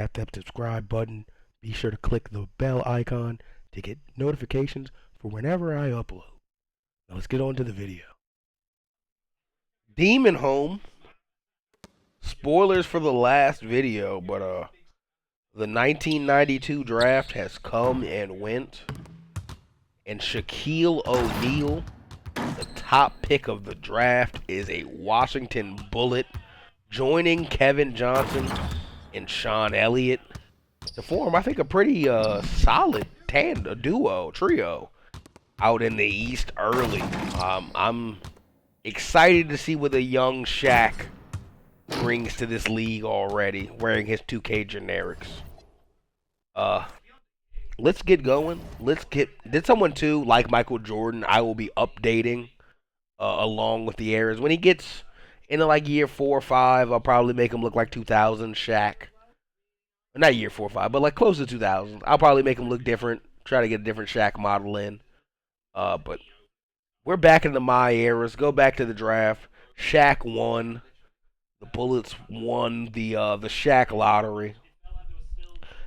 Tap that subscribe button. Be sure to click the bell icon to get notifications for whenever I upload. Now let's get on to the video. Demon Home. Spoilers for the last video, but the 1992 draft has come and went, and Shaquille O'Neal, the top pick of the draft, is a Washington Bullet, joining Kevin Johnson and Sean Elliott to form, I think, a pretty solid trio out in the East early. I'm excited to see what the young Shaq brings to this league already, wearing his 2K generics. Let's get going. Did someone too, like Michael Jordan, I will be updating along with the eras. When he gets into like year 4 or 5, I'll probably make him look like 2000 Shaq. Not year 4 or 5, but like close to 2000. I'll probably make him look different. Try to get a different Shaq model in. But we're back into my eras. Go back to the draft. Shaq won. The Bullets won the Shaq lottery.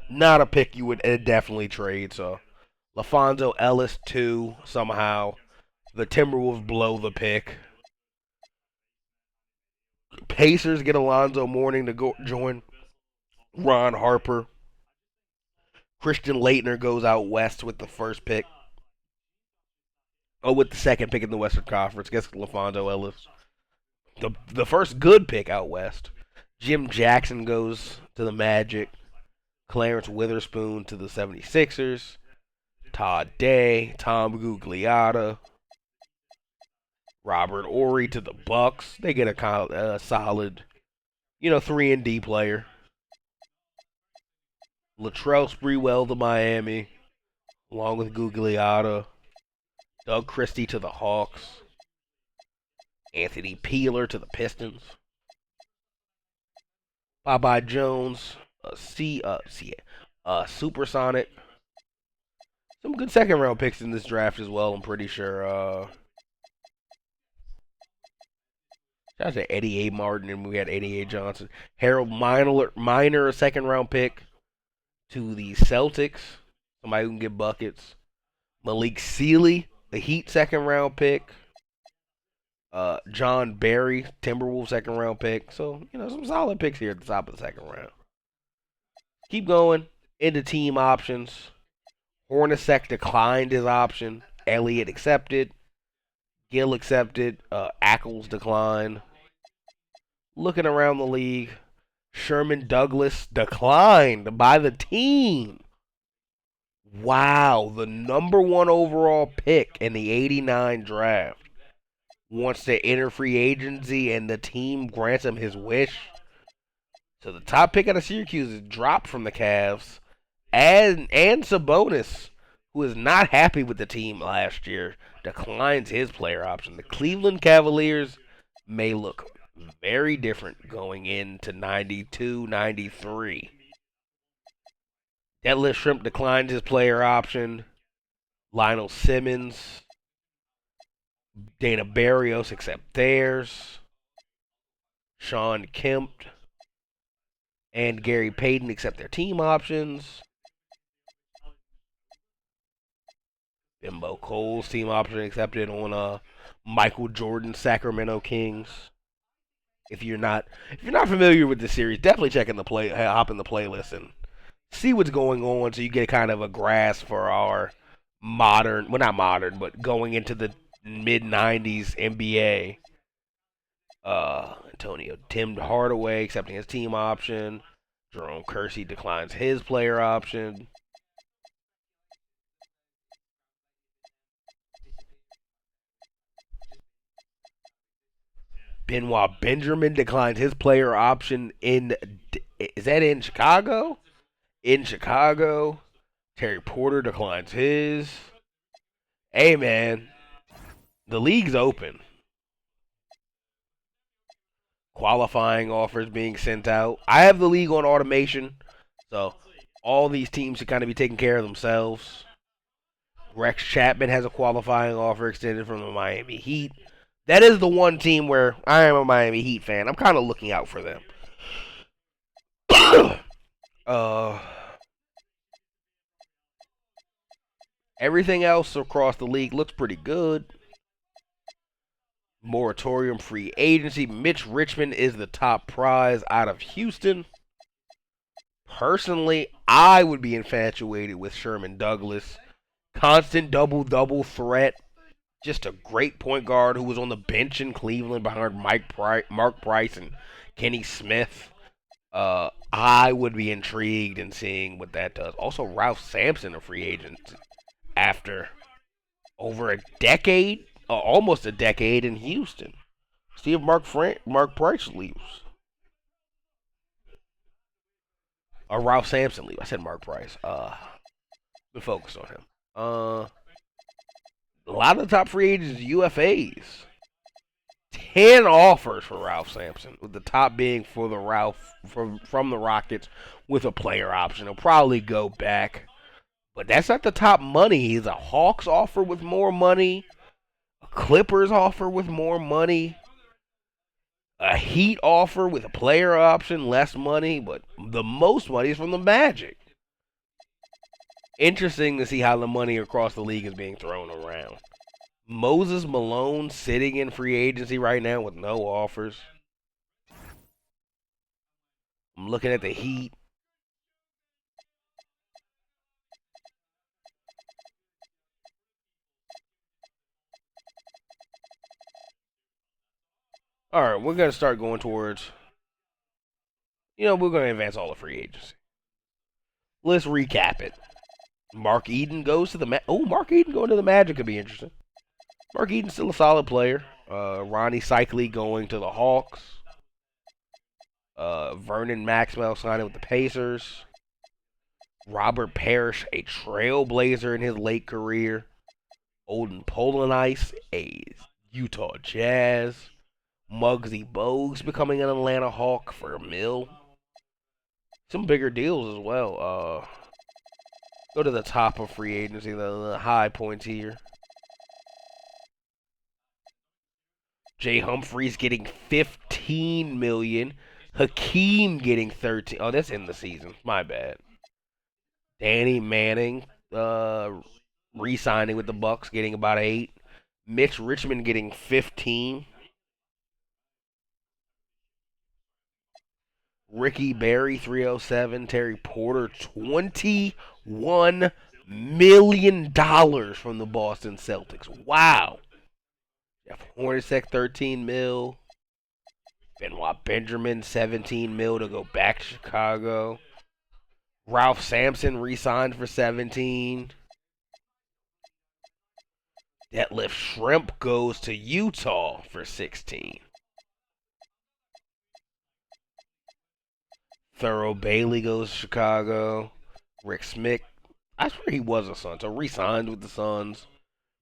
Not a pick you would definitely trade. So LaFonso Ellis 2 somehow. The Timberwolves blow the pick. Pacers get Alonzo Mourning to join Ron Harper. Christian Laettner goes out west with the first pick. With the second pick in the Western Conference. Guess LaFonso Ellis. The first good pick out west. Jim Jackson goes to the Magic. Clarence Witherspoon to the 76ers. Todd Day. Tom Gugliotta. Robert Horry to the Bucks. They get a solid, 3-and-D player. Latrell Sprewell to Miami, along with Gugliotta. Doug Christie to the Hawks. Anthony Peeler to the Pistons. Bye-bye Jones. Supersonic. Some good second-round picks in this draft as well, I'm pretty sure. Shout out to Eddie A. Martin, and we had Eddie A. Johnson. Harold Miner, a second-round pick to the Celtics. Somebody who can get buckets. Malik Sealy, the Heat second-round pick. John Barry, Timberwolves second-round pick. So, some solid picks here at the top of the second round. Keep going into team options. Hornacek declined his option. Elliott accepted. Gill accepted. Ackles declined. Looking around the league, Sherman Douglas declined by the team. Wow, the number 1 overall pick in the 89 draft wants to enter free agency, and the team grants him his wish. So the top pick out of Syracuse is dropped from the Cavs. And Sabonis, who is not happy with the team last year, declines his player option. The Cleveland Cavaliers may look very different going into 92-93. Detlef Shrimp declines his player option. Lionel Simmons, Dana Barrios accept theirs. Sean Kemp and Gary Payton accept their team options. Bimbo Cole's team option accepted on Michael Jordan's Sacramento Kings. If you're not familiar with the series, definitely hop in the playlist and see what's going on, so you get kind of a grasp for our modern, well, not modern, but going into the mid-90s NBA. Tim Hardaway accepting his team option. Jerome Kersey declines his player option. Benoit Benjamin declines his player option is that in Chicago? In Chicago. Terry Porter declines his. Hey, man. The league's open. Qualifying offers being sent out. I have the league on automation, so all these teams should kind of be taking care of themselves. Rex Chapman has a qualifying offer extended from the Miami Heat. That is the one team where I am a Miami Heat fan. I'm kind of looking out for them. Uh, Everything else across the league looks pretty good. Moratorium free agency. Mitch Richmond is the top prize out of Houston. Personally, I would be infatuated with Sherman Douglas. Constant double-double threat. Just a great point guard who was on the bench in Cleveland behind Mark Price and Kenny Smith. I would be intrigued in seeing what that does. Also, Ralph Sampson, a free agent after over a decade, almost a decade in Houston. See if Mark Price leaves. Or Ralph Sampson leaves. I said Mark Price. Been focused on him. A lot of the top free agents UFAs. 10 offers for Ralph Sampson, with the top being for the Ralph from the Rockets with a player option. He'll probably go back, but that's not the top money. He's a Hawks offer with more money, a Clippers offer with more money, a Heat offer with a player option, less money, but the most money is from the Magic. Interesting to see how the money across the league is being thrown around. Moses Malone sitting in free agency right now with no offers. I'm looking at the Heat. All right, we're going to start going towards, we're going to advance all the free agency. Let's recap it. Mark Eden goes to the Mark Eden going to the Magic could be interesting. Mark Eden's still a solid player. Ronnie Cycli going to the Hawks. Vernon Maxwell signing with the Pacers. Robert Parrish, a trailblazer in his late career. Olden Polonice, a Utah Jazz. Muggsy Bogues becoming an Atlanta Hawk for $1 million. Some bigger deals as well. Go to the top of free agency, the high points here. Jay Humphries getting $15 million. Hakeem getting 13. Oh, that's in the season. My bad. Danny Manning re-signing with the Bucks, getting about 8. Mitch Richmond getting 15. Ricky Berry 307. Terry Porter $21 million from the Boston Celtics. Wow. Jeff Hornacek 13 mil. Benoit Benjamin 17 mil to go back to Chicago. Ralph Sampson re-signed for 17. Detlef Shrimp goes to Utah for 16. Thurl Bailey goes to Chicago. Rick Smith, I swear he was a Sun, so re-signed with the Suns.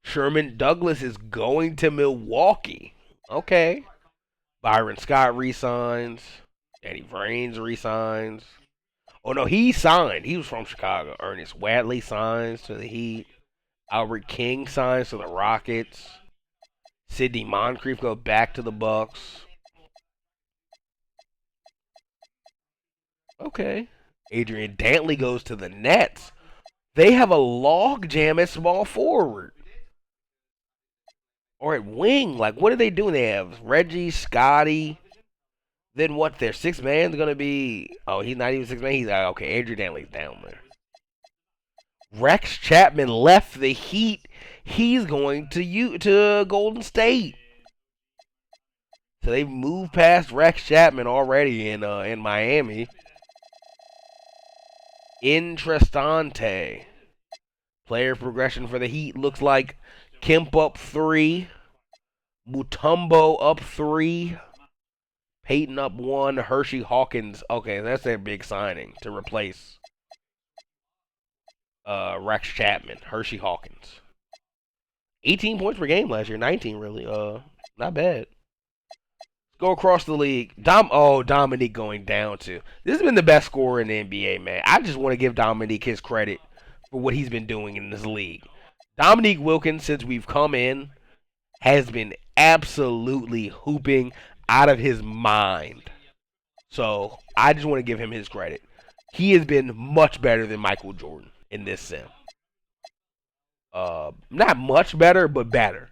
Sherman Douglas is going to Milwaukee. Okay. Byron Scott re-signs. Danny Vrains re-signs. Oh, no, he signed. He was from Chicago. Ernest Wadley signs to the Heat. Albert King signs to the Rockets. Sidney Moncrief goes back to the Bucks. Okay. Adrian Dantley goes to the Nets. They have a logjam at small forward. Or at wing. Like, what are they doing? They have Reggie, Scotty. Then what? Their sixth man's going to be... Oh, he's not even sixth man. He's... Okay, Adrian Dantley's down there. Rex Chapman left the Heat. He's going to Golden State. So they've moved past Rex Chapman already in Miami. Intrastante. Player progression for the Heat looks like Kemp up 3. Mutombo up 3. Peyton up 1. Hershey Hawkins. Okay, that's their big signing to replace Rex Chapman. Hershey Hawkins. 18 points per game last year. 19 really. Not bad. Go across the league. Dominique going down too. This has been the best scorer in the NBA, man. I just want to give Dominique his credit for what he's been doing in this league. Dominique Wilkins, since we've come in, has been absolutely hooping out of his mind. So I just want to give him his credit. He has been much better than Michael Jordan in this sim. Not much better, but better.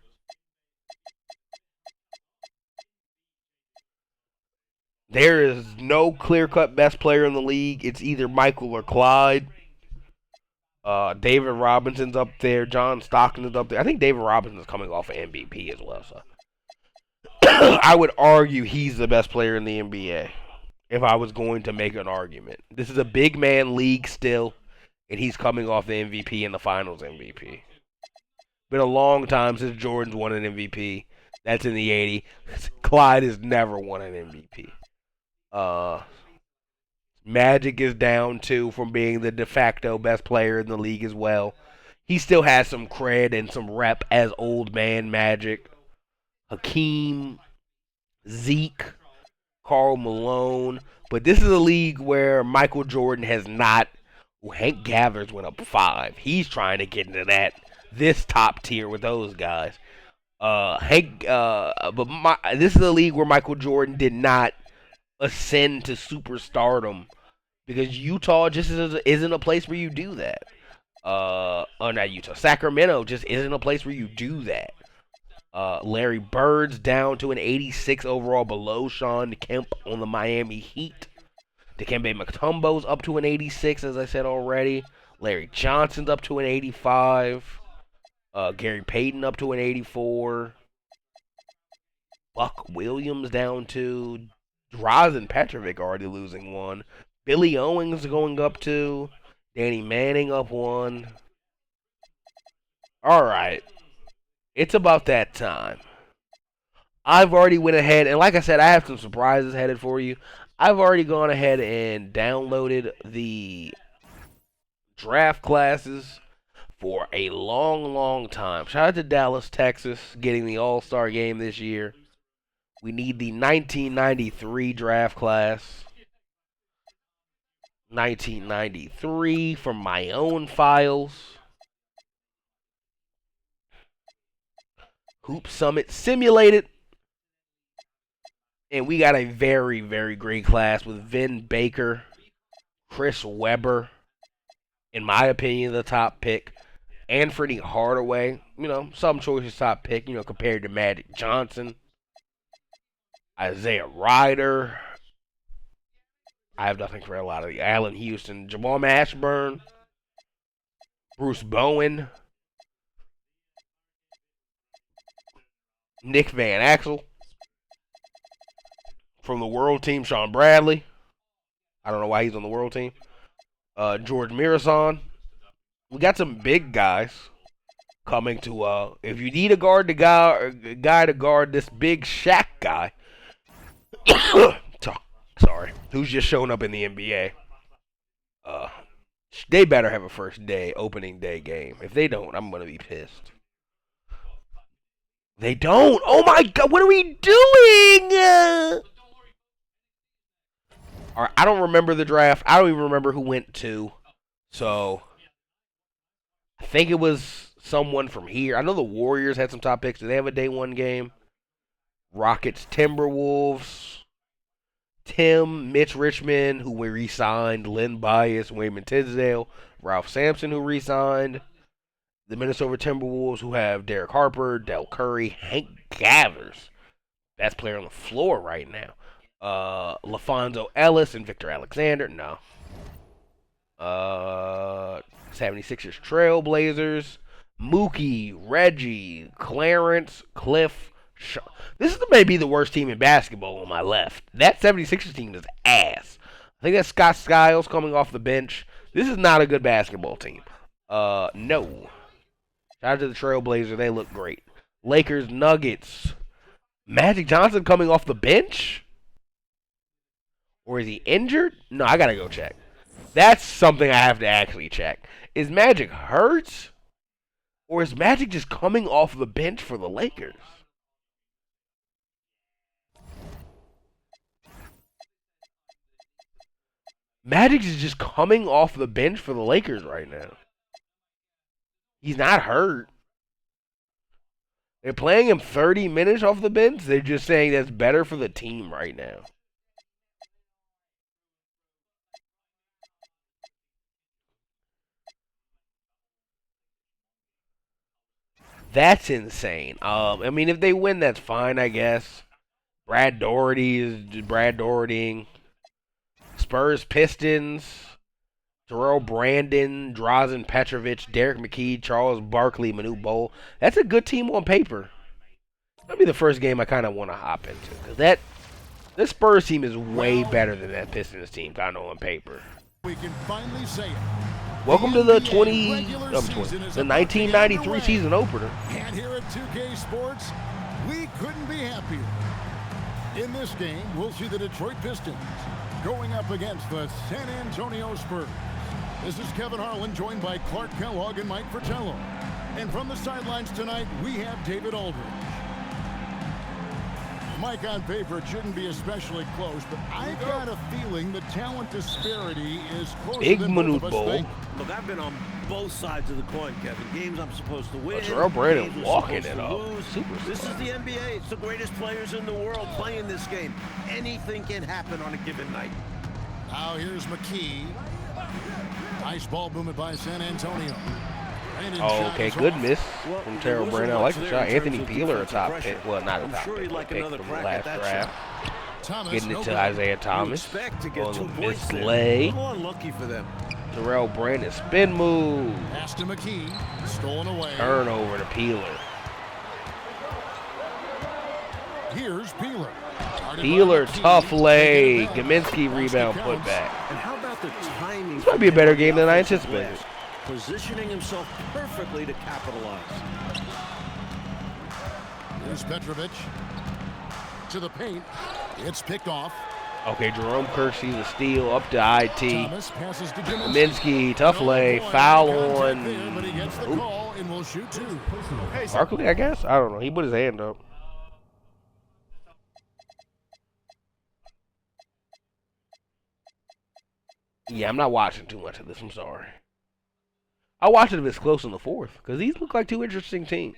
There is no clear-cut best player in the league. It's either Michael or Clyde. David Robinson's up there. John Stockton's up there. I think David Robinson's coming off of MVP as well. So I would argue he's the best player in the NBA if I was going to make an argument. This is a big man league still, and he's coming off the MVP and the Finals MVP. Been a long time since Jordan's won an MVP. That's in the '80s. Clyde has never won an MVP. Magic is down too from being the de facto best player in the league as well. He still has some cred and some rep as old man Magic. Hakeem, Zeke, Karl Malone. But this is a league where Michael Jordan has not. Well, Hank Gathers went up 5. He's trying to get into this top tier with those guys. This is a league where Michael Jordan did not ascend to superstardom because Utah just isn't a place where you do that. Not Utah. Sacramento just isn't a place where you do that. Larry Bird's down to an 86 overall below Sean Kemp on the Miami Heat. Dikembe Mutombo's up to an 86, as I said already. Larry Johnson's up to an 85. Gary Payton up to an 84. Buck Williams down to. Drazen Petrovic already losing 1. Billy Owens going up 2. Danny Manning up 1. Alright. It's about that time. I've already went ahead, and like I said, I have some surprises headed for you. I've already gone ahead and downloaded the draft classes for a long, long time. Shout out to Dallas, Texas, getting the All-Star game this year. We need the 1993 draft class. 1993 from my own files. Hoop Summit Simulated. And we got a very, very great class with Vin Baker, Chris Webber, in my opinion, the top pick. Anthony Hardaway, some choices top pick, compared to Magic Johnson. Isaiah Ryder. I have nothing for a lot of the Allen Houston. Jamal Mashburn. Bruce Bowen. Nick Van Axel. From the World Team, Sean Bradley. I don't know why he's on the World Team. George Mirasan. We got some big guys coming to. If you need a guy to guard this big Shaq guy. Sorry, who's just showing up in the NBA. They better have a opening day game. If they don't, I'm gonna be pissed. They don't. Oh my God, what are we doing? All right, I don't remember the draft. I don't even remember who went to. So I think it was someone from here. I know the Warriors had some top picks. Do they have a day 1 game? Rockets, Timberwolves. Mitch Richmond, who we re-signed, Lynn Bias, Wayman Tisdale, Ralph Sampson, who re-signed, the Minnesota Timberwolves, who have Derek Harper, Del Curry, Hank Gathers, best player on the floor right now, LaFonso Ellis and Victor Alexander, no. 76ers Trailblazers, Mookie, Reggie, Clarence, Cliff, This may be the worst team in basketball on my left. That 76ers team is ass. I think that's Scott Skiles coming off the bench. This is not a good basketball team. No. Shout out to the Trailblazers. They look great. Lakers, Nuggets. Magic Johnson coming off the bench? Or is he injured? No, I gotta go check. That's something I have to actually check. Is Magic hurt? Or is Magic just coming off the bench for the Lakers? Magic is just coming off the bench for the Lakers right now. He's not hurt. They're playing him 30 minutes off the bench. They're just saying that's better for the team right now. That's insane. I mean, if they win, that's fine, I guess. Brad Doherty is Brad Doherty. Spurs, Pistons. Terrell Brandon, Drazen Petrovic, Derek McKee, Charles Barkley, Manu Bol. That's a good team on paper. That'll be the first game I kind of want to hop into because this Spurs team is way better than that Pistons team, kind of on paper. We can finally say it. Welcome to the 1993 season opener. And here at 2K Sports, we couldn't be happier. In this game, we'll see the Detroit Pistons going up against the San Antonio Spurs. This is Kevin Harlan, joined by Clark Kellogg and Mike Fratello. And from the sidelines tonight, we have David Aldridge. Mike, on paper, it shouldn't be especially close, but I've got a feeling the talent disparity is closer than both of us think. Look, I've been on both sides of the coin, Kevin. Games I'm supposed to win. Terrell Brandon walking it up. This is the NBA. It's the greatest players in the world playing this game. Anything can happen on a given night. Now here's McKee. Nice ball movement by San Antonio. Oh, okay, good miss from Terrell Brandon. I like the shot. Anthony Peeler, a top pick. Well, not a top pick, but pick from the last draft. Getting it to Isaiah Thomas. On Miss Slay. Unlucky for them. Terrell Brandon, spin move. Pass to McKee. Stolen away. Turnover to Peeler. Here's Peeler. Peeler, tough lay. Kaminsky rebound putback. And how about the timing? This might be a better game than I anticipated. Positioning himself perfectly to capitalize. Here's Petrovic to the paint. It's picked off. Okay, Jerome Kirk sees a steal up to IT. Thomas passes to Kaminsky, tough lay, foul on. But he gets the call and will shoot two. Barkley, I guess? I don't know. He put his hand up. Yeah, I'm not watching too much of this. I'm sorry. I'll watch it if it's close in the fourth, because these look like two interesting teams.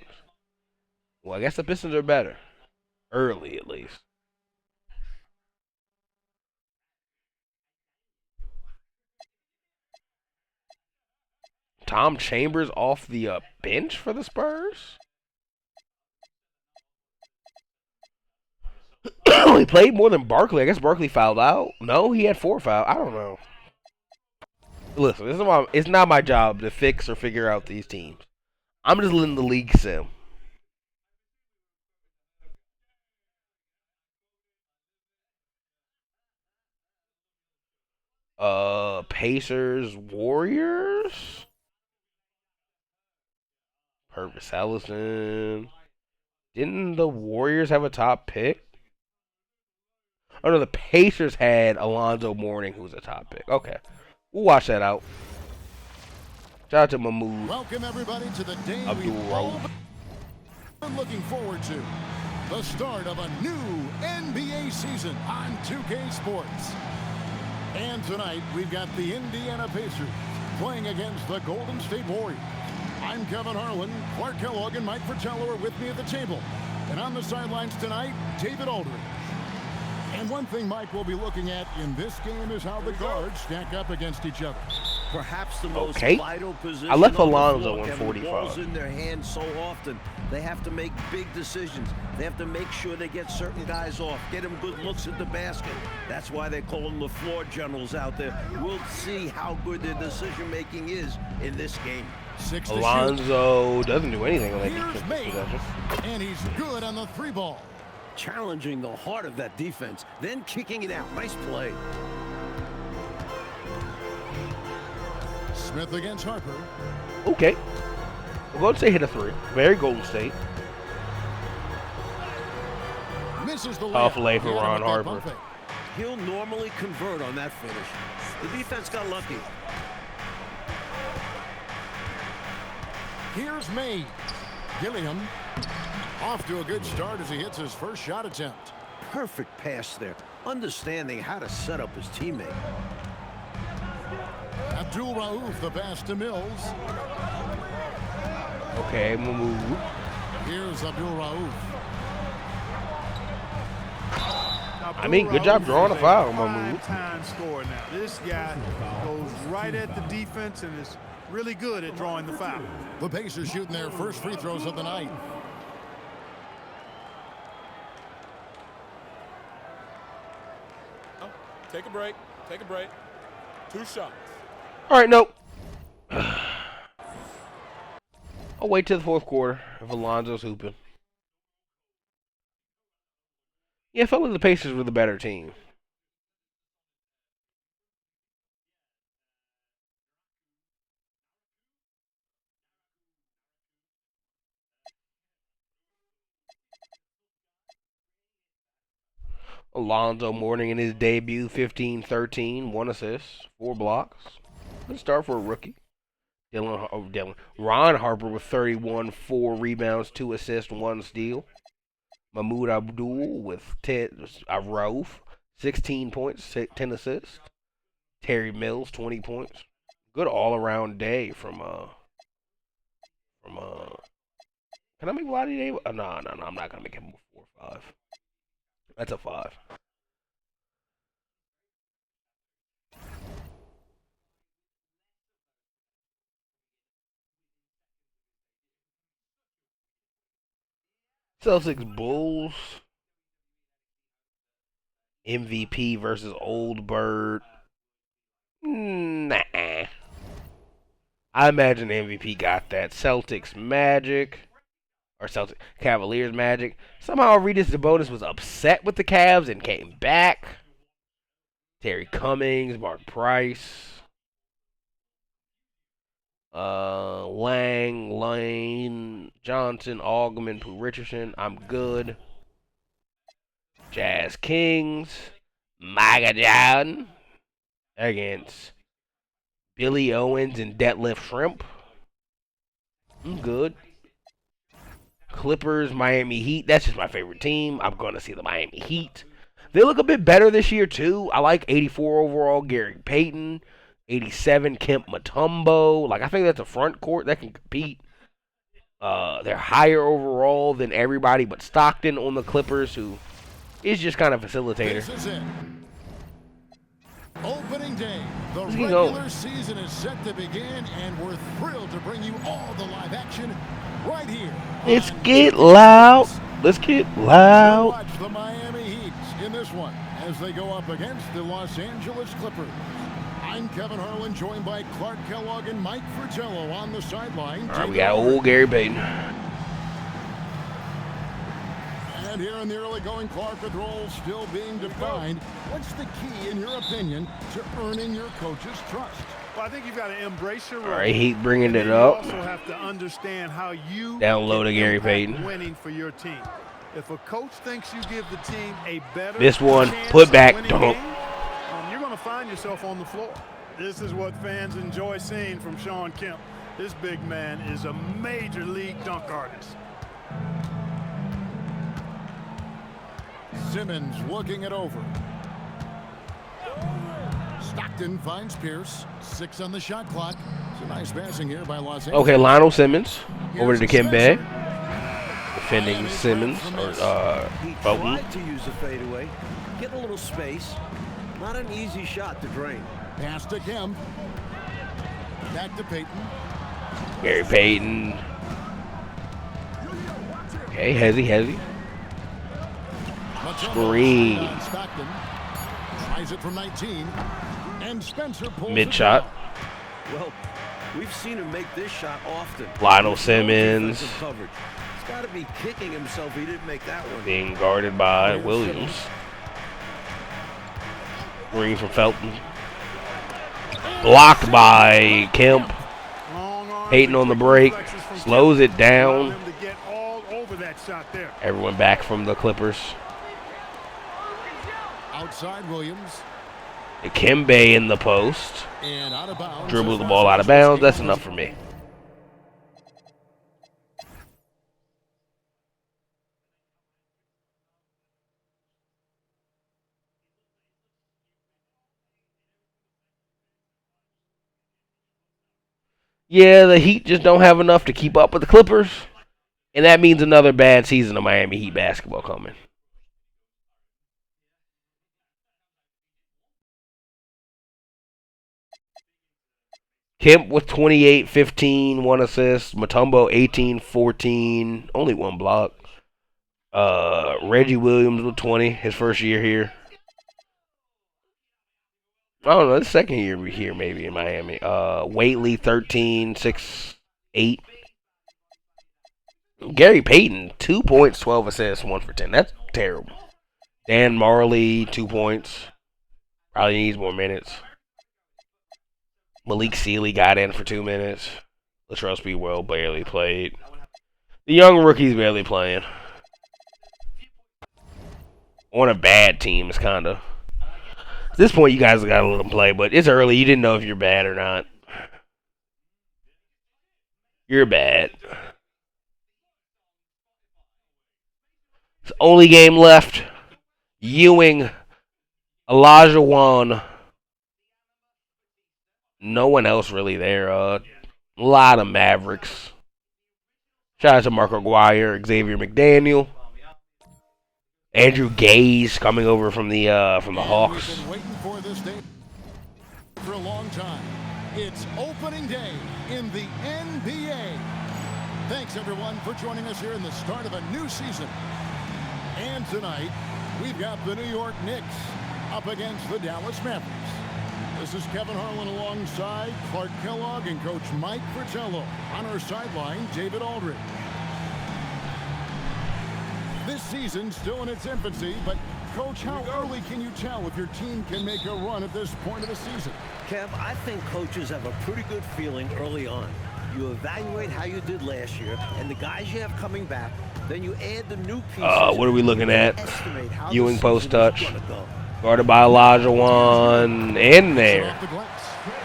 Well, I guess the Pistons are better. Early, at least. Tom Chambers off the bench for the Spurs? He played more than Barkley. I guess Barkley fouled out. No, he had 4 fouls. I don't know. Listen, it's not my job to fix or figure out these teams. I'm just letting the league sim. Pacers, Warriors. Purvis Ellison. Didn't the Warriors have a top pick? Oh no, the Pacers had Alonzo Mourning, who was a top pick. Okay. We'll watch that out. Shout out to Mahmoud. Welcome everybody to the day we've all been looking forward to. The start of a new NBA season on 2K Sports. And tonight we've got the Indiana Pacers playing against the Golden State Warriors. I'm Kevin Harlan. Clark Kellogg and Mike Fratello are with me at the table. And on the sidelines tonight, David Aldridge. And one thing Mike will be looking at in this game is how the guards stack up against each other. Perhaps the most vital position. I left Alonzo on 45. Balls in their hands so often. They have to make big decisions. They have to make sure they get certain guys off, get them good looks at the basket. That's why they call them the floor generals out there. We'll see how good their decision-making is in this game. Alonzo doesn't do anything on that defensive possession. And he's good on the 3-ball. Challenging the heart of that defense, then kicking it out. Nice play. Smith against Harper. Okay. We'll go and say hit a 3. Very Golden State. Misses the tough lay for Ron Harper. He'll normally convert on that finish. The defense got lucky. Here's May. Gilliam. Off to a good start as he hits his first shot attempt. Perfect pass there. Understanding how to set up his teammate. Abdul Rauf, the pass to Mills. Okay, we'll move. Here's Abdul Rauf. I mean, good job drawing a foul, Mahmoud. Time scorer now. This guy goes right at the defense and is really good at drawing the foul. The Pacers shooting their first free throws of the night. Take a break. Take a break. 2 shots. All right, nope. I'll wait till the fourth quarter if Alonzo's hooping. Yeah, I felt like the Pacers were the better team. Alonzo Mourning in his debut, 15-13, 1 assist, 4 blocks. Good start for a rookie. Ron Harper with 31, 4 rebounds, 2 assists, 1 steal. Mahmoud Abdul with 10, Rauf, 16 points, 10 assists. Terry Mills, 20 points. Good all-around day from can I make Lottie Day? No, I'm not gonna make him a 4 or 5. That's a 5. Celtics Bulls. MVP versus Old Bird. Nah. I imagine MVP got that. Celtics Magic. Or Celtics Cavaliers Magic. Somehow Aretas Sabonis was upset with the Cavs and came back. Terry Cummings, Mark Price. Lang, Lane, Johnson, Augman, Pooh Richardson. I'm good. Jazz Kings, Magajan against Billy Owens and Detlef Shrimp. I'm good. Clippers, Miami Heat. That's just my favorite team. I'm going to see the Miami Heat. They look a bit better this year, too. I like 84 overall, Gary Payton. 87, Kemp Mutombo. Like, I think that's a front court that can compete. They're higher overall than everybody but Stockton on the Clippers, who is just kind of a facilitator. This is it. Opening day. The Let's regular season is set to begin, and we're thrilled to bring you all the live action right here. Let's get loud. Let's get loud. Watch the Miami Heat in this one as they go up against the Los Angeles Clippers. I'm Kevin Harlan, joined by Clark Kellogg and Mike Fratello on the sideline. All right, we got old Gary Payton. And here in the early going, Clark, with roles still being defined. What's the key, in your opinion, to earning your coach's trust? Well, I think you've got to embrace your role. All right, Heat bringing it You up. also have to understand how you Download to Gary impact Payton. winning for your team. If a coach thinks you give the team a better This one, chance put of back, winning dunk. games, you're going to find yourself on the floor. This is what fans enjoy seeing from Shawn Kemp. This big man is a major league dunk artist. Simmons looking it over. Stockton finds Pierce. 6 on the shot clock. It's a nice passing here by Los Angeles. Okay, Lionel Simmons over to Here's Dikembe. Spencer. Defending Simmons or He Bolton. tried to use the fadeaway, get a little space. Not an easy shot to drain. Pass to Kemp. Back to Payton. Gary Payton. Okay, Hezzy. Screen. Stockton tries it from 19. And Spencer pulls Mid it shot. down. Well, we've seen him make this shot often. Lionel No Simmons defensive coverage. He's got to be kicking himself he didn't make that one. being guarded by Williams. Green from Felton. Blocked by Kemp. Payton on the break. Slows it down. Everyone back from the Clippers. Outside Williams. Dikembe in the post. And out of bounds. Dribbles the ball out of bounds. That's enough for me. Yeah, the Heat just don't have enough to keep up with the Clippers. And that means another bad season of Miami Heat basketball coming. Kemp with 28, 15, 1 assist. Mutombo 18, 14, only 1 block. Reggie Williams with 20, his first year here. I don't know, his second year here maybe in Miami. Waitley 13, 6, 8. Gary Payton 2 points, 12 assists, 1 for 10. That's terrible. Dan Marley 2 points. Probably needs more minutes. Malik Sealy got in for 2 minutes. Latrell Speedwell barely played. The young rookies barely playing. On a bad team, it's kind of. At this point, you guys got to let them play, but it's early. You didn't know if you're bad or not. You're bad. It's the only game left. Ewing, Elijah Wan. No one else really there. A lot of Mavericks. Shout out to Mark Aguirre, Xavier McDaniel, Andrew Gaze coming over from the Hawks. We've been waiting for this day for a long time. It's opening day in the NBA. Thanks everyone for joining us here in the start of a new season. And tonight, we've got the New York Knicks up against the Dallas Mavericks. This is Kevin Harlan alongside Clark Kellogg and Coach Mike Fratello. On our sideline, David Aldridge. This season's still in its infancy, but Coach, how early can you tell if your team can make a run at this point of the season? Kev, I think coaches have a pretty good feeling early on. You evaluate how you did last year and the guys you have coming back, then you add the new pieces. What are we looking at? Ewing post touch. Guarded by Elijah Wan. In there.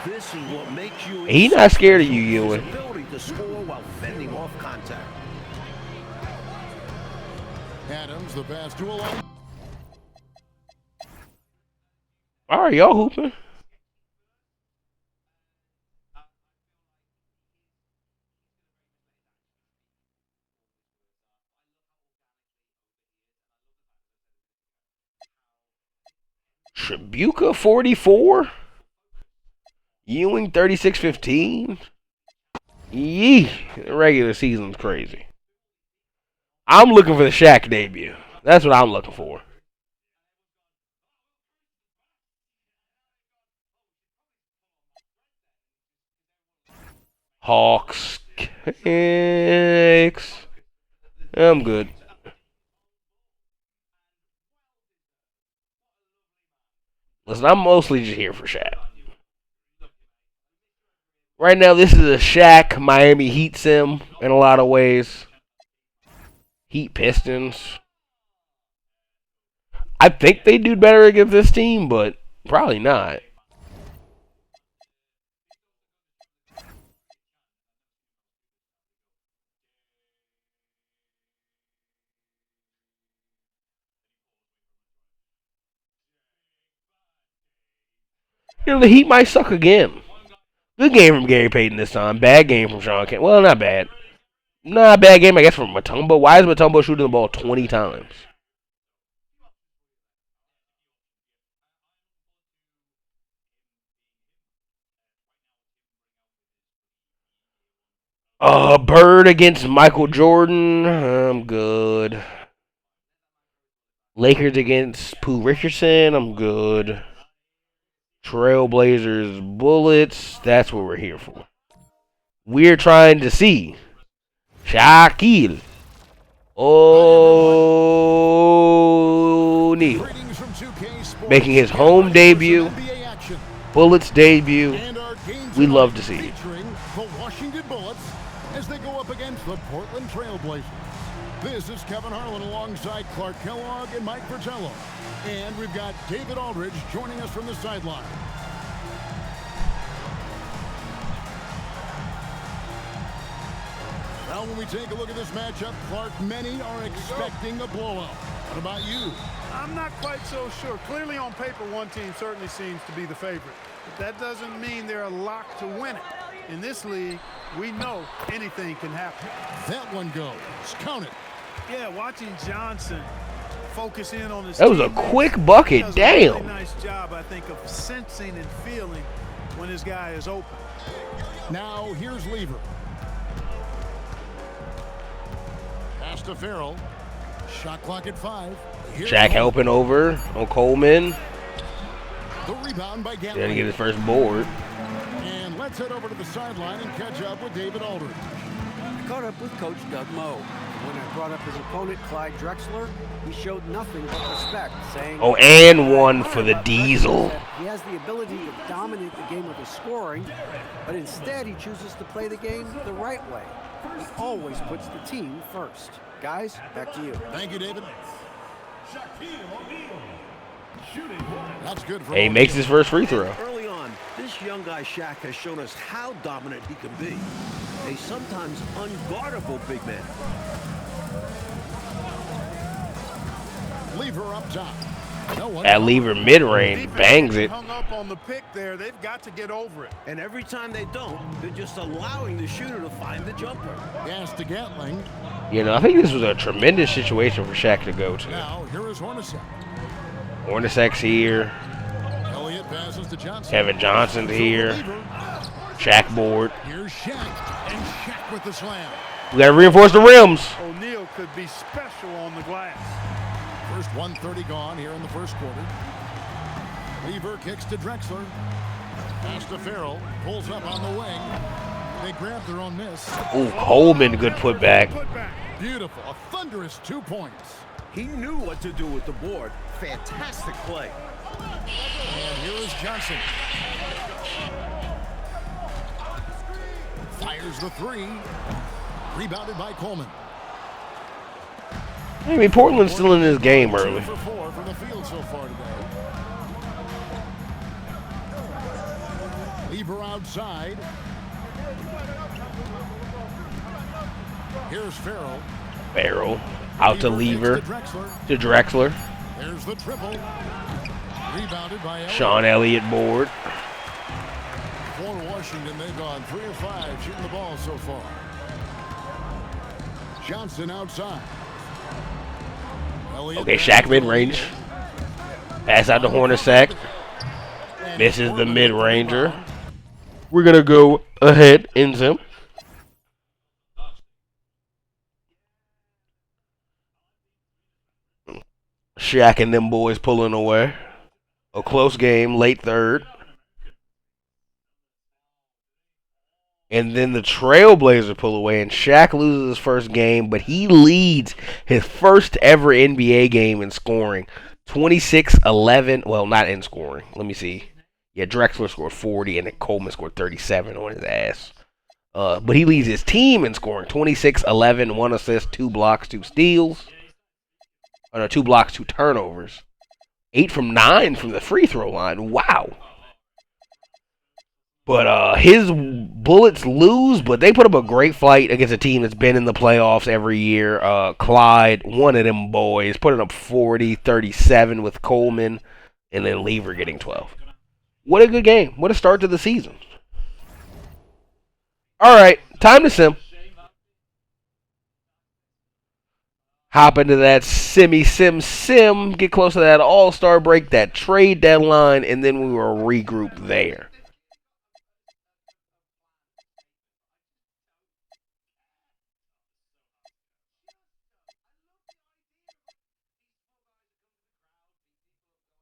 This is what makes you. He's not scared of you, Ewing. Ability to score while fending off contact. Adams, the pass to a line. All right, y'all hooping. Tribuca 44. Ewing 36-15. Yee. The regular season's crazy. I'm looking for the Shaq debut. That's what I'm looking for. Hawks. Kicks. I'm good. Listen, I'm mostly just here for Shaq. Right now, this is a Shaq Miami Heat sim in a lot of ways. Heat Pistons. I think they do better against this team, but probably not. You know, the Heat might suck again. Good game from Gary Payton this time. Bad game from Sean Kemp. Well, not bad. Nah, bad game, I guess, from Mutombo. Why is Mutombo shooting the ball 20 times? Bird against Michael Jordan. I'm good. Lakers against Pooh Richardson. I'm good. Trailblazers Bullets. That's what we're here for. We're trying to see Shaquille O'Neal making his home debut, Bullets debut. We love to see it. The Washington Bullets as they go up against the Portland Trailblazers. This is Kevin Harlan alongside Clark Kellogg and Mike Fratello. And we've got David Aldridge joining us from the sideline. Now, when we take a look at this matchup, Clark, many are expecting a blowout. What about you? I'm not quite so sure. Clearly on paper, one team certainly seems to be the favorite. But that doesn't mean they're a lock to win it. In this league, we know anything can happen. That one goes. Count it. Yeah, watching Johnson focus in on his That was a quick bucket. Damn. Really nice job, I think, of sensing and feeling when his guy is open. Now here's Lever. Pass to Farrell. Shot clock at 5. Shaq helping over on Coleman. The rebound by Gonna Gatling. get his first board. And let's head over to the sideline and catch up with David Aldridge. I caught up with Coach Doug Moe. When I brought up his opponent, Clyde Drexler, he showed nothing but respect, saying... Oh, and one for the Diesel. He has the ability to dominate the game with his scoring, but instead he chooses to play the game the right way. He always puts the team first. Guys, back to you. Thank you, David. That's good for He makes his first free throw. Early on, this young guy Shaq has shown us how dominant he can be. A sometimes unguardable big man. Lever up top. No one. That Lever mid-range bangs it. Hung up on the pick there. They've got to get over it. And every time they don't, they're just allowing the shooter to find the jumper. Pass to Gatling. You know, I think this was a tremendous situation for Shaq to go to. Now here is Hornacek. Hornacek's here. Elliott passes to Johnson. Kevin Johnson's here. Shaq board. Here's Shaq. And Shaq with the slam. We gotta reinforce the rims. O'Neal could be special on the glass. First 1:30 gone here in the first quarter. Lever kicks to Drexler. Pass to Farrell. Pulls up on the wing. They grab their own miss. Ooh, Coleman, good putback. Beautiful. A thunderous 2 points. He knew what to do with the board. Fantastic play. And here is Johnson. Fires the 3. Rebounded by Coleman. I mean, Portland's still in this game early. 2 for 4 from the field so far today. Lever outside. Here's Farrell. Farrell out to Lever Drexler. to Drexler. There's the triple. Rebounded by Elliott. Sean Elliott board. For Washington, they've gone 3 of 5 shooting the ball so far. Johnson outside. Elliott Okay, Shaq mid-range. Pass out to Hornacek. Misses the mid-ranger. We're gonna go ahead in zim. Shaq and them boys pulling away. A close game, late third. And then the Trailblazers pull away, and Shaq loses his first game, but he leads his first ever NBA game in scoring. 26-11. Well, not in scoring. Let me see. Yeah, Drexler scored 40, and then Coleman scored 37 on his ass. But he leads his team in scoring. 26-11, 1 assist, 2 blocks, 2 steals. Oh, no, 2 blocks, 2 turnovers. 8 from 9 from the free throw line. Wow. But his Bullets lose, but they put up a great fight against a team that's been in the playoffs every year. Clyde, one of them boys, putting up 40, 37 with Coleman, and then Lever getting 12. What a good game. What a start to the season. All right, time to sim. Hop into that sim, get close to that all-star break, that trade deadline, and then we will regroup there.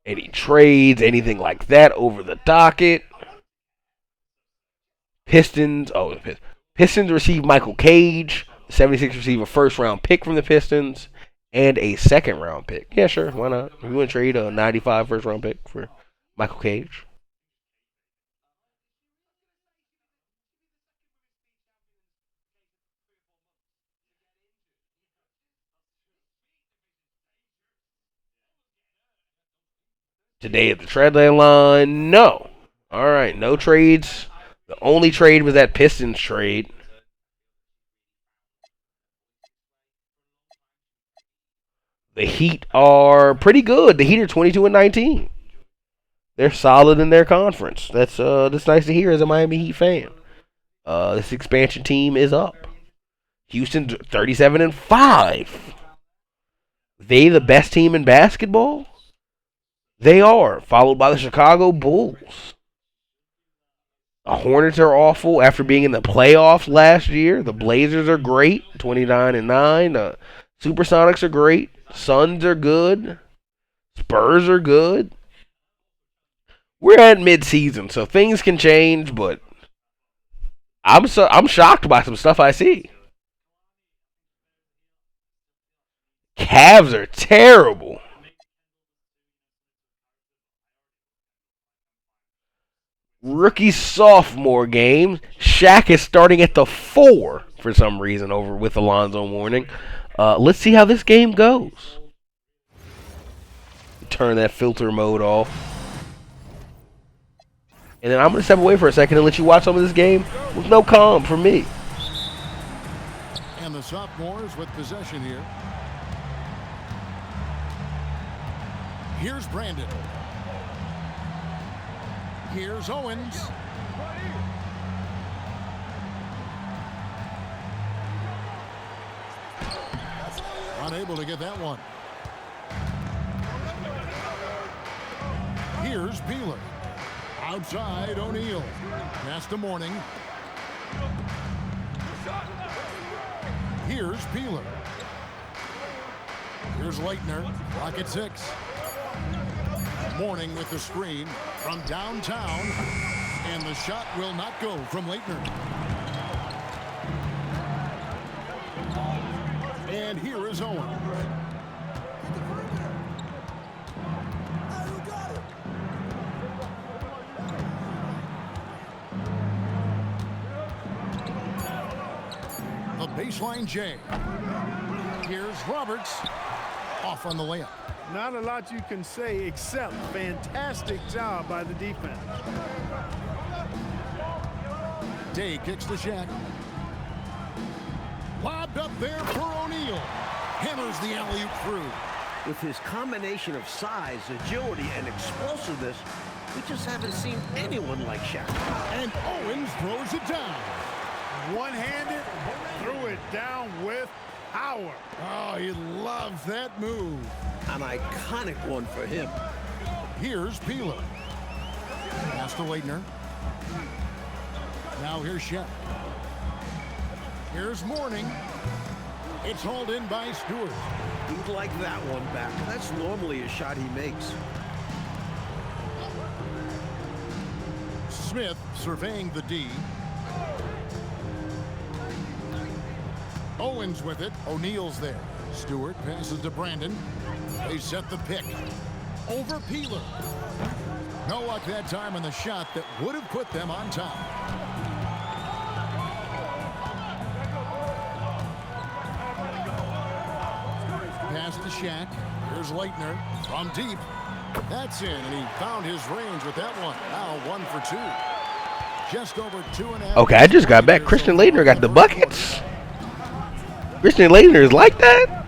Any trades, anything like that over the docket. Pistons receive Michael Cage. The 76ers receive a first-round pick from the Pistons and a second-round pick. Yeah, sure, why not? If you want to trade a 95 first-round pick for Michael Cage. Today at the trade deadline, no. All right, no trades. The only trade was that Pistons trade. The Heat are pretty good. The Heat are 22-19. They're solid in their conference. That's nice to hear as a Miami Heat fan. This expansion team is up. Houston 37-5. They the best team in basketball? They are, followed by the Chicago Bulls. The Hornets are awful after being in the playoffs last year. The Blazers are great, 29-9. The Supersonics are great. Suns are good. Spurs are good. We're at mid-season, so things can change, but I'm shocked by some stuff I see. Cavs are terrible. Rookie sophomore game. Shaq is starting at the 4 for some reason over with Alonzo Mourning. Let's see how this game goes. Turn that filter mode off. And then I'm going to step away for a second and let you watch some of this game with no calm from me. And the sophomores with possession here. Here's Brandon. Here's Owens. Unable to get that one. Here's Peeler. Outside O'Neal. Pass to Mourning. Here's Peeler. Here's Leitner. Clock at 6. Mourning with the screen from downtown. And the shot will not go from Leitner. And here is Owen. The baseline J. Here's Roberts. Off on the layup. Not a lot you can say except fantastic job by the defense. Day kicks to Shaq. Lobbed up there for O'Neal. Hammers the alley-oop through. With his combination of size, agility, and explosiveness, we just haven't seen anyone like Shaq. And Owens throws it down. One-handed, threw it down with power. Oh, he loves that move. An iconic one for him. Here's Peeler. Pass to Leitner. Now here's Shaq. Here's Mourning. It's hauled in by Stewart. He'd like that one back. That's normally a shot he makes. Smith surveying the D. Owens with it. O'Neal's there. Stewart passes to Brandon. They set the pick. Over Peeler. No luck that time on the shot that would have put them on top. Pass to Shaq. Here's Leitner from deep. That's in, and he found his range with that one. Now 1 for 2. Just over 2.5. Okay, I just got back. Christian Leitner got the buckets. Christian Leitner is like that?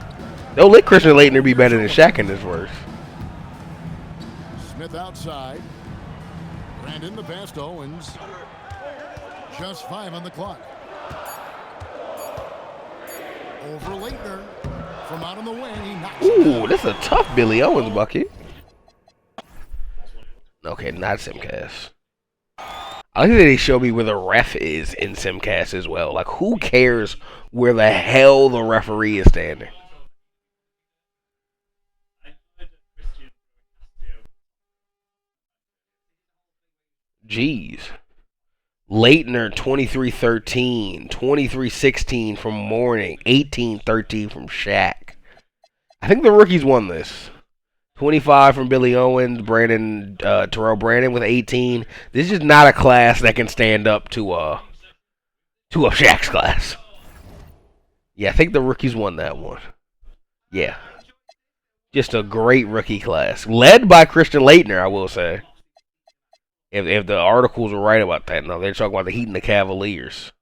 Don't let Christian Leitner be better than Shaq in this verse. Smith outside. Brandon the pass to Owens. Just 5 on the clock. Over Leitner. From out on the wing, he knocks it down. Ooh, this is a tough Billy Owens bucket. Okay, not Simcast. I like that they show me where the ref is in Simcast as well. Like, who cares where the hell the referee is standing? Jeez. Leitner 23-13, 23-16 from Mourning, 18-13 from Shaq. I think the rookies won this. 25 from Billy Owens, Terrell Brandon with 18. This is not a class that can stand up to a Shaq's class. Yeah, I think the rookies won that one. Yeah. Just a great rookie class. Led by Christian Leitner, I will say. If the articles are right about that. No, they're talking about the Heat and the Cavaliers.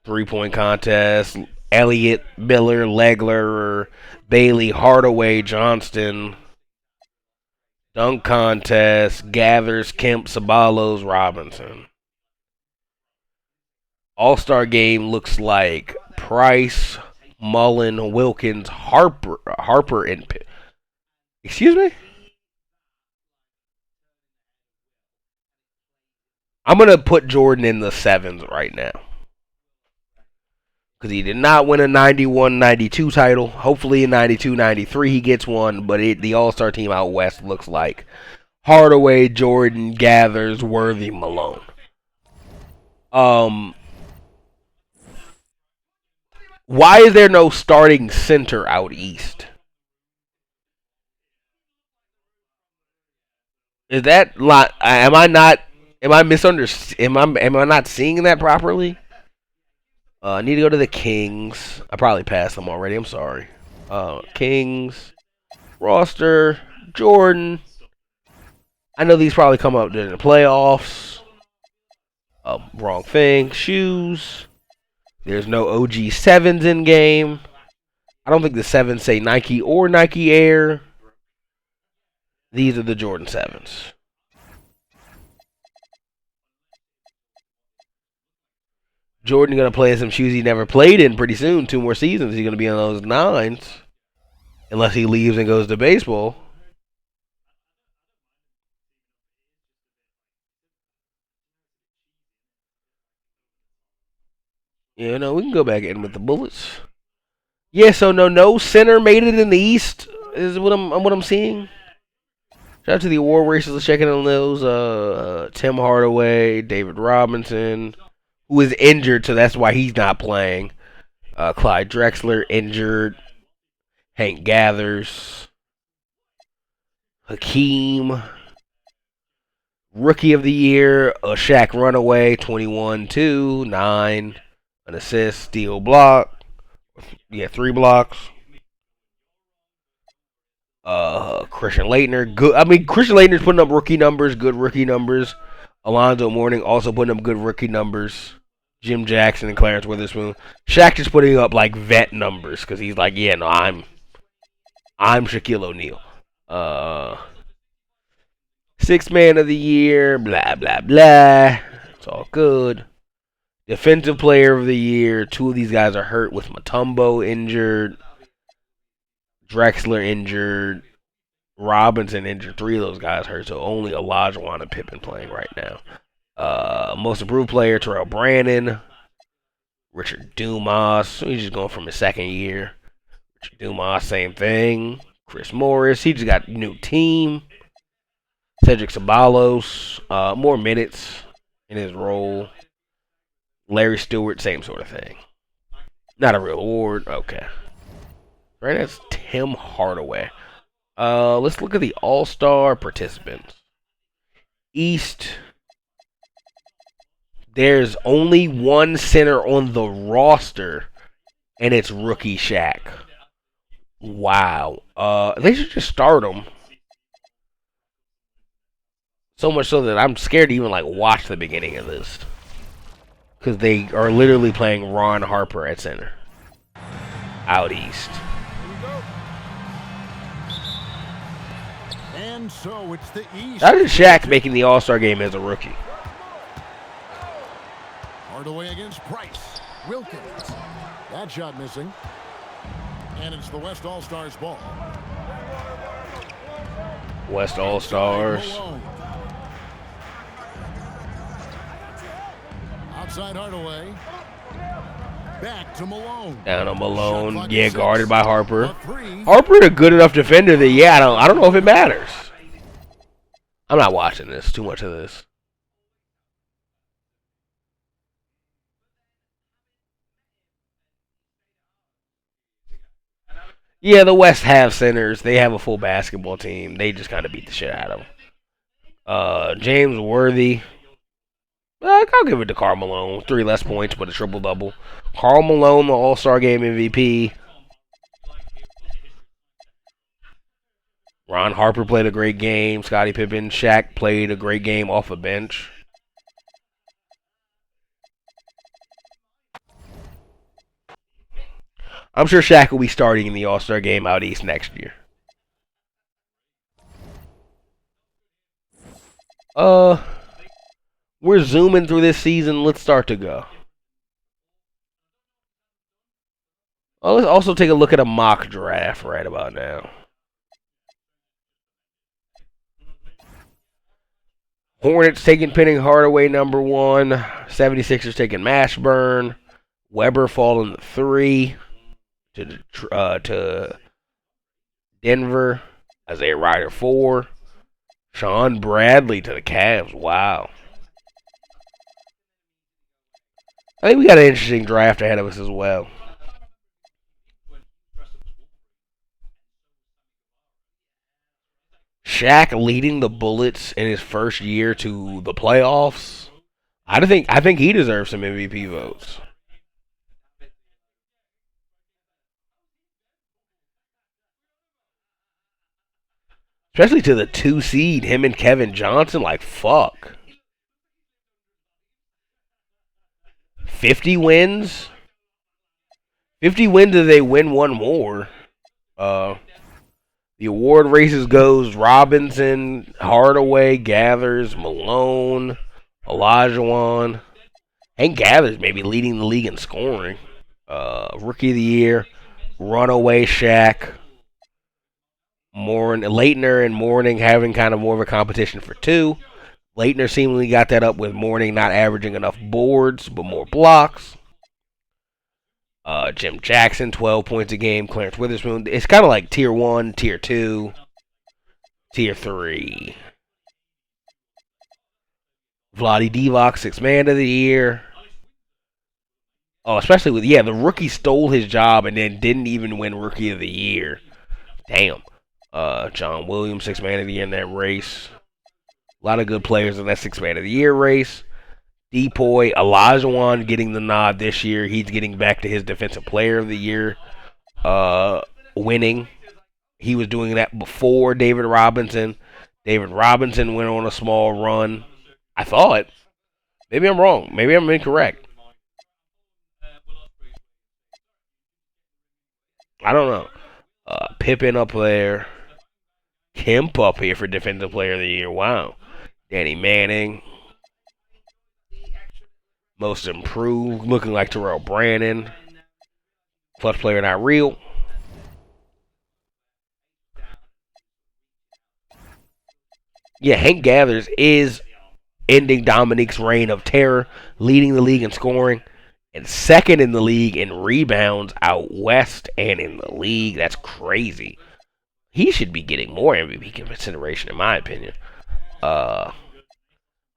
3-point contest. Elliott, Miller, Legler, Bailey, Hardaway, Johnston. Dunk contest. Gathers, Kemp, Sabalos, Robinson. All-Star game looks like Price, Mullen, Wilkins, Harper, and... Excuse me? I'm going to put Jordan in the 7s right now. Because he did not win a 91-92 title. Hopefully in 92-93 he gets one. But the All-Star team out west looks like Hardaway, Jordan, Gathers, Worthy, Malone. Why is there no starting center out east? Is that like? Am I not? Am I misunderstanding? Am I not seeing that properly? I need to go to the Kings. I probably passed them already. I'm sorry. Kings roster. Jordan. I know these probably come up during the playoffs. Wrong thing. Shoes. There's no OG 7s in game. I don't think the 7s say Nike or Nike Air. These are the Jordan 7s. Jordan going to play in some shoes he never played in pretty soon. 2 more seasons. He's going to be on those 9s. Unless he leaves and goes to baseball. Yeah, no, we can go back in with the Bullets. Yeah, so no center made it in the East is what I'm seeing. Shout out to the award races. Let's check in on those. Tim Hardaway, David Robinson, who is injured, so that's why he's not playing. Clyde Drexler injured. Hank Gathers. Hakeem. Rookie of the Year. Shaq Runaway, 21-2, 9. An assist, steal, block. Yeah, 3 blocks. Christian Laettner, good. I mean, Christian Laettner's putting up rookie numbers, good rookie numbers. Alonzo Mourning also putting up good rookie numbers. Jim Jackson and Clarence Witherspoon. Shaq just putting up like vet numbers because he's like, yeah, no, I'm Shaquille O'Neal. 6th man of the year, blah blah blah. It's all good. Defensive player of the year. 2 of these guys are hurt with Mutombo injured. Drexler injured. Robinson injured. 3 of those guys hurt. So only Olajuwon and Pippen playing right now. Most improved player, Terrell Brandon. Richard Dumas. He's just going from his 2nd year. Richard Dumas, same thing. Chris Morris. He just got a new team. Cedric Ceballos. More minutes in his role. Larry Stewart, same sort of thing. Not a real award. Okay. Right, that's Tim Hardaway. Let's look at the All-Star participants. East. There's only 1 center on the roster, and it's rookie Shaq. Wow. They should just start him. So much so that I'm scared to even watch the beginning of this. Because they are literally playing Ron Harper at center. Out east. And so it's the East. How did Shaq making the All-Star game as a rookie? Hardaway against Price. Wilkins. That shot missing. And it's the West All-Stars ball. West All-Stars. Outside Hardaway. Back to Malone. Down on Malone. Yeah, guarded by Harper. Harper a good enough defender that, yeah, I don't know if it matters. I'm not watching this. Too much of this. Yeah, the West have centers. They have a full basketball team. They just kind of beat the shit out of them. James Worthy. I'll give it to Karl Malone. 3 less points, but a triple-double. Karl Malone, the All-Star Game MVP. Ron Harper played a great game. Scottie Pippen. Shaq played a great game off a bench. I'm sure Shaq will be starting in the All-Star Game out east next year. We're zooming through this season. Let's start to go. Let's also take a look at a mock draft right about now. Hornets taking Penning Hardaway number 1. 76ers taking Mashburn. Weber falling to 3 to Denver. Isaiah Ryder 4. Sean Bradley to the Cavs. Wow. I think we got an interesting draft ahead of us as well. Shaq leading the Bullets in his first year to the playoffs. I think he deserves some MVP votes. Especially to the 2 seed, him and Kevin Johnson. Like, fuck. 50 wins? 50 wins if they win one more. The award races goes Robinson, Hardaway, Gathers, Malone, Olajuwon. Hank Gathers maybe leading the league in scoring. Rookie of the Year, runaway Shaq. Leitner and Mourning having kind of more of a competition for 2. Leitner seemingly got that up with Mourning not averaging enough boards, but more blocks. Jim Jackson, 12 points a game. Clarence Witherspoon. It's kind of like Tier 1, Tier 2, Tier 3. Vlade Divac, 6th Man of the Year. Oh, especially with, the rookie stole his job and then didn't even win Rookie of the Year. Damn. John Williams, 6th Man of the Year in that race. A lot of good players in that 6th Man of the Year race. Depoy, Olajuwon getting the nod this year. He's getting back to his Defensive Player of the Year winning. He was doing that before David Robinson. David Robinson went on a small run. I thought. Maybe I'm wrong. Maybe I'm incorrect. I don't know. Pippen up there. Kemp up here for Defensive Player of the Year. Wow. Danny Manning. Most improved. Looking like Terrell Brandon. Clutch player not real. Yeah, Hank Gathers is ending Dominique's reign of terror, leading the league in scoring, and 2nd in the league in rebounds out west and in the league. That's crazy. He should be getting more MVP consideration, in my opinion.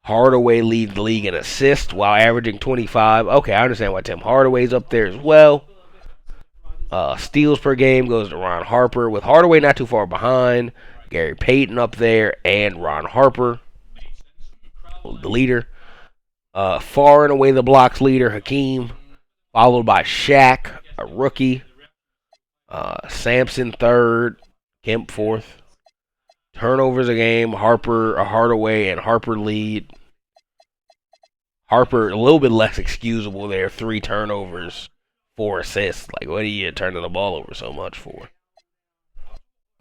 Hardaway leads the league in assists while averaging 25. Okay, I understand why Tim Hardaway's up there as well. Steals per game goes to Ron Harper, with Hardaway not too far behind. Gary Payton up there, and Ron Harper, the leader. Far and away the blocks leader, Hakeem, followed by Shaq, a rookie. Sampson 3rd, Kemp 4th. Turnovers a game, Hardaway, and Harper lead. Harper a little bit less excusable there. 3 turnovers, 4 assists. Like, what are you turning the ball over so much for?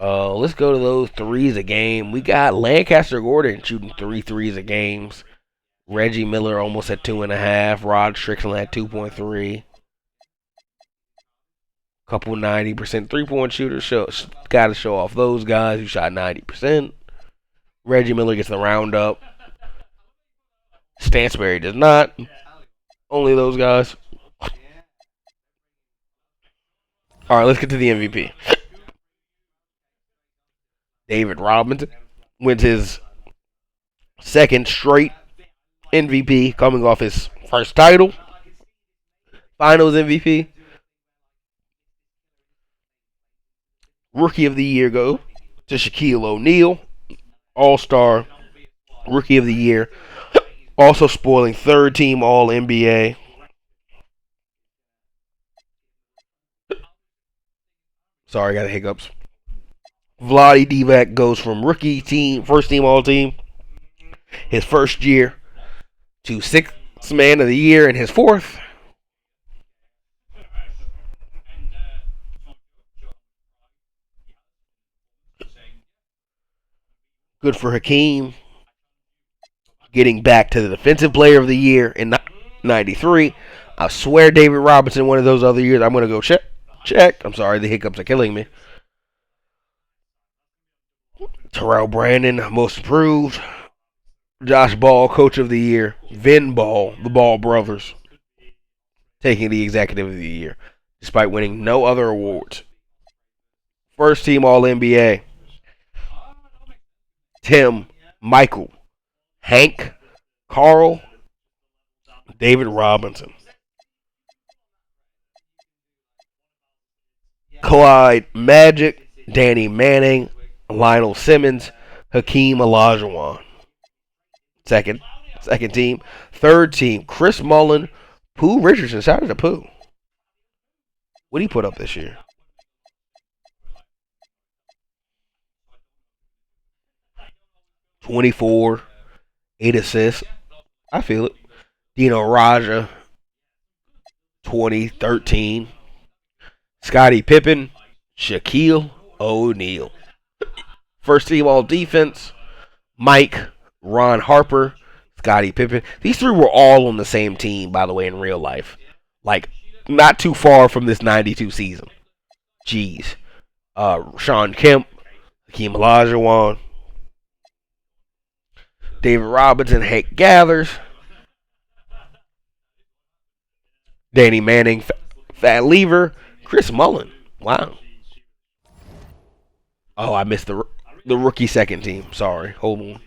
Let's go to those threes a game. We got Lancaster Gordon shooting 3 threes a game. Reggie Miller almost at 2.5. Rod Strickland at 2.3. Couple 90% three-point shooters. Got to show off those guys who shot 90%. Reggie Miller gets the roundup. Stansberry does not. Only those guys. All right, let's get to the MVP. David Robinson wins his 2nd straight MVP, coming off his first title. Finals MVP. Rookie of the Year go to Shaquille O'Neal. All-Star. Rookie of the Year. Also spoiling 3rd team All-NBA. Sorry, got the hiccups. Vlade Divac goes from rookie team, 1st team All-Team, his first year, to 6th Man of the Year in his 4th. Good for Hakeem. Getting back to the Defensive Player of the Year in 93. I swear David Robinson one of those other years. I'm going to go check. I'm sorry, the hiccups are killing me. Terrell Brandon, most improved. Josh Ball, Coach of the Year. Vin Ball, the Ball brothers, taking the Executive of the Year, despite winning no other awards. First team All-NBA. Tim, Michael, Hank, Carl, David Robinson. Clyde Magic, Danny Manning, Lionel Simmons, Hakeem Olajuwon. Second team. Third team, Chris Mullin, Pooh Richardson. Shout out to Pooh. What did he put up this year? $24, 8 assists. I feel it. Dino Raja, 2013. Scottie Pippen, Shaquille O'Neal. First team all defense, Mike, Ron Harper, Scottie Pippen. These three were all on the same team, by the way, in real life. Like, not too far from this 92 season. Jeez. Sean Kemp, Hakeem Olajuwon, David Robinson, Hank Gathers, Danny Manning, Fat Lever, Chris Mullin. Wow. Oh, I missed the rookie second team. Sorry. Hold on.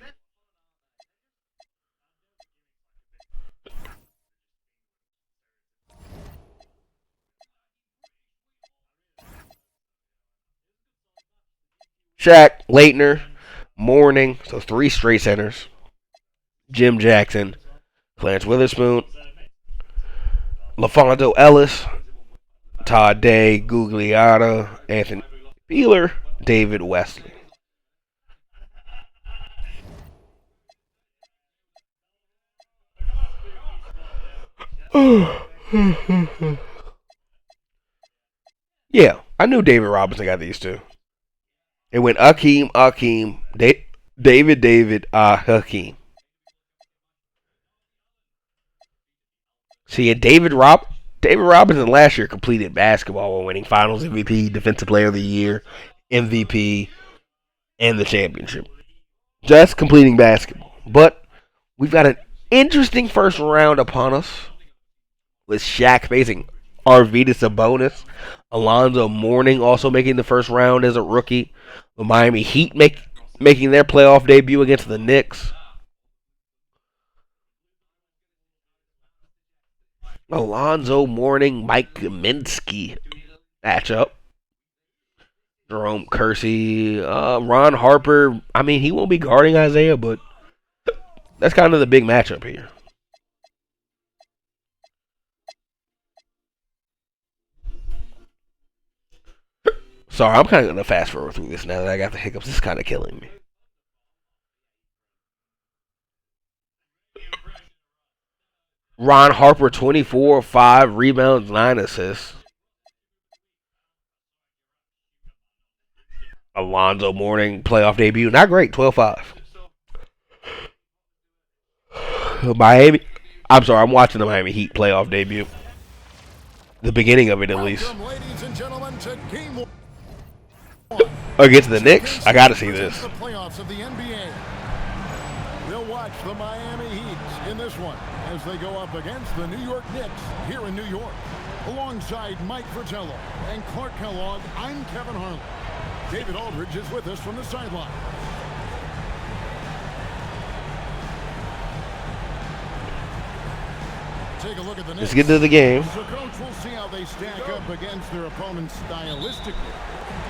Shaq, Leitner, Mourning. So 3 straight centers. Jim Jackson, Clarence Witherspoon, LaFonso Ellis, Todd Day, Gugliotta, Anthony Beeler, David Wesley. Yeah, I knew David Robinson got these two. It went Hakeem, David, Hakeem. See, David Robinson last year completed basketball while winning Finals MVP, Defensive Player of the Year, MVP, and the championship. Just completing basketball. But we've got an interesting first round upon us, with Shaq facing Arvydas Sabonis, Alonzo Mourning also making the first round as a rookie, the Miami Heat making their playoff debut against the Knicks. Alonzo Mourning, Mike Kaminsky matchup. Jerome Kersey, Ron Harper. I mean, he won't be guarding Isaiah, but that's kind of the big matchup here. Sorry, I'm kind of going to fast forward through this now that I got the hiccups. This is kind of killing me. Ron Harper, 24, 5 rebounds, 9 assists. Alonzo Mourning, playoff debut. Not great, 12-5. Miami. I'm sorry, I'm watching the Miami Heat playoff debut. The beginning of it, at least. Against the Knicks? I got to see this. The playoffs of the NBA. We'll watch the Miami Heat in this one as they go up against the New York Knicks here in New York. Alongside Mike Fratello and Clark Kellogg, I'm Kevin Harlan. David Aldridge is with us from the sideline. Take a look at the Knicks. Let's get to the game. So, Coach, we'll see how they stack up against their opponents stylistically.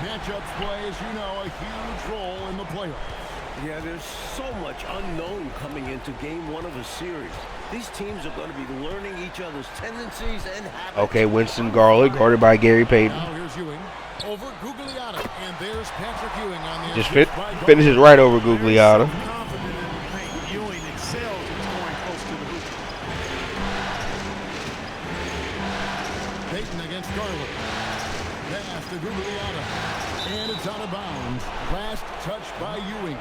Matchups play, as you know, a huge role in the playoffs. Yeah, there's so much unknown coming into game 1 of a series. These teams are going to be learning each other's tendencies and habits. Okay, Winston Garland, guarded by Gary Payton. Now here's Ewing over Gugliotta, and there's Patrick Ewing on the Just finishes right over Gugliotta. Ewing excels in scoring close to the hoop. Payton against Garland. Pass to Gugliotta, and it's out of bounds. Last touch by Ewing.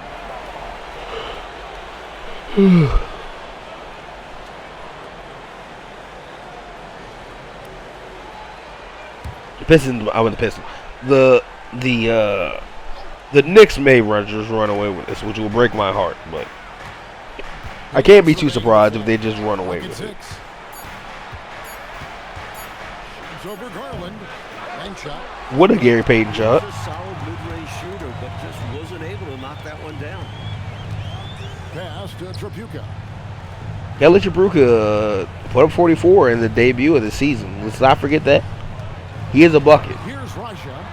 The Pistons. I want the Pistons. The Knicks may just run away with this, which will break my heart. But I can't be too surprised if they just run away with it. Over Garland. And shot. What a Gary Payton shot. He's a solid mid-range shooter, but just wasn't able to knock that one down. Pass to Tripucka. Kelly Tripucka put up 44 in the debut of the season. Let's not forget that. He is a bucket. Here's Raja.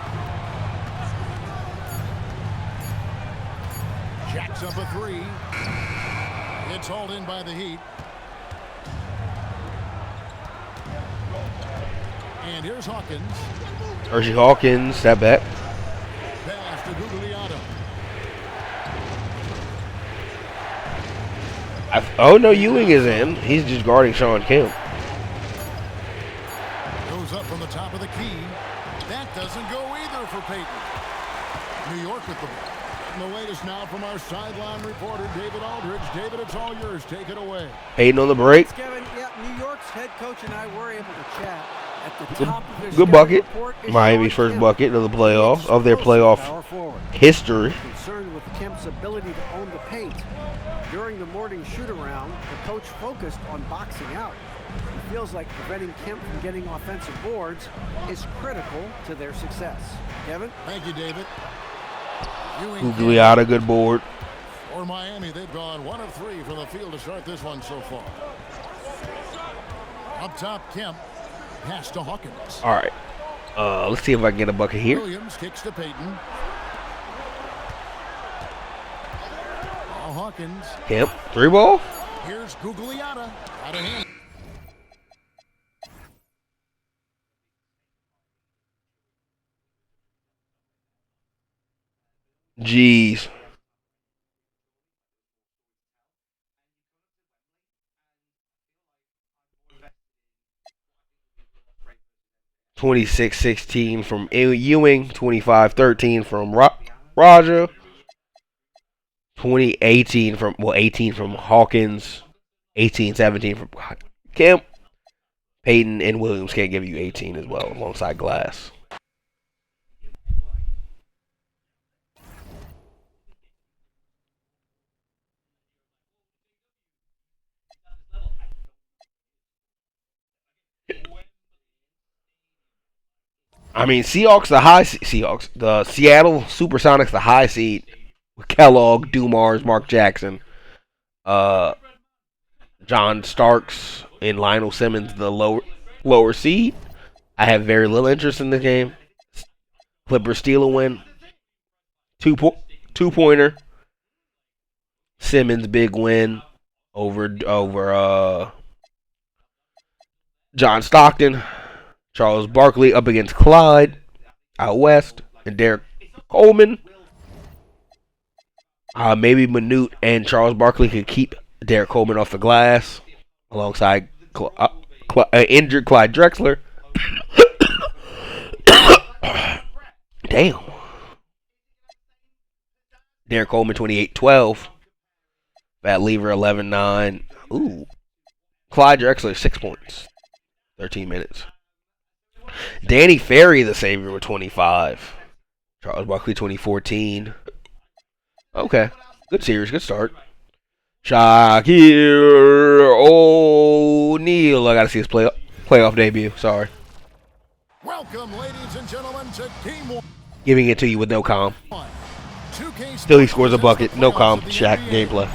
Jacks up a three. It's hauled in by the Heat. And here's Hawkins. Hershey Hawkins, step back. Pass to Gugliotta. Oh no, Ewing is in. He's just guarding Sean Kemp. Goes up from the top of the key. That doesn't go either for Payton. New York with the ball. And the latest now from our sideline reporter, David Aldridge. David, it's all yours. Take it away. Payton on the break. Kevin, yeah, New York's head coach and I were able to chat. At the top of Good bucket. Miami's first bucket of the playoffs, of their playoff history. Concerned with Kemp's ability to own the paint. During the morning shoot-around, the coach focused on boxing out. He feels like preventing Kemp from getting offensive boards is critical to their success. Kevin? Thank you, David. Gugliotta, good board. For Miami, they've gone 1 of 3 from the field to start this one so far. Up top, Kemp. Pass to Hawkins. All right. Let's see if I can get a bucket here. Williams kicks to Payton. Hawkins. Kemp, 3 ball. Here's Gugliotta. Out of hand. Jeez. (26-16) from Ewing, 25-13 from Raja, 20-18 from 18 from Hawkins, 18-17 from Kemp. Payton and Williams can't give you 18 as well alongside Glass. I mean, Seahawks, the Seattle Supersonics, the high seed with Kellogg, Dumars, Mark Jackson, John Starks, and Lionel Simmons, the lower seed. I have very little interest in the game. Clippers steal a win. Two-pointer. Simmons big win over John Stockton. Charles Barkley up against Clyde out west, and Derek Coleman. Maybe Manute and Charles Barkley could keep Derek Coleman off the glass alongside injured Clyde Drexler. Damn. Derek Coleman 28-12. Fat Lever 11-9. Ooh. Clyde Drexler 6 points. 13 minutes. Danny Ferry, the savior, with 25. Charles Barkley, 2014. Okay. Good series. Good start. Shaquille O'Neal. I got to see his playoff debut. Sorry. Welcome, ladies and gentlemen, to Game 1. Giving it to you with no calm. 2K Still he scores a bucket. No calm. Shaq gameplay.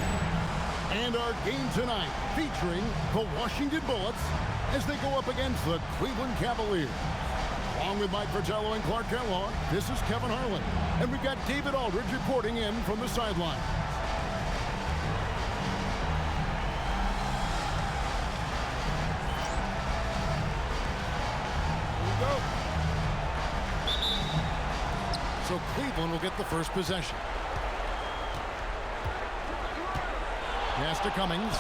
And our game tonight featuring the Washington Bullets as they go up against the Cleveland Cavaliers. Along with Mike Fratello and Clark Kellogg, this is Kevin Harlan. And we've got David Aldridge reporting in from the sideline. Here we go. So Cleveland will get the first possession. Pass to Cummings.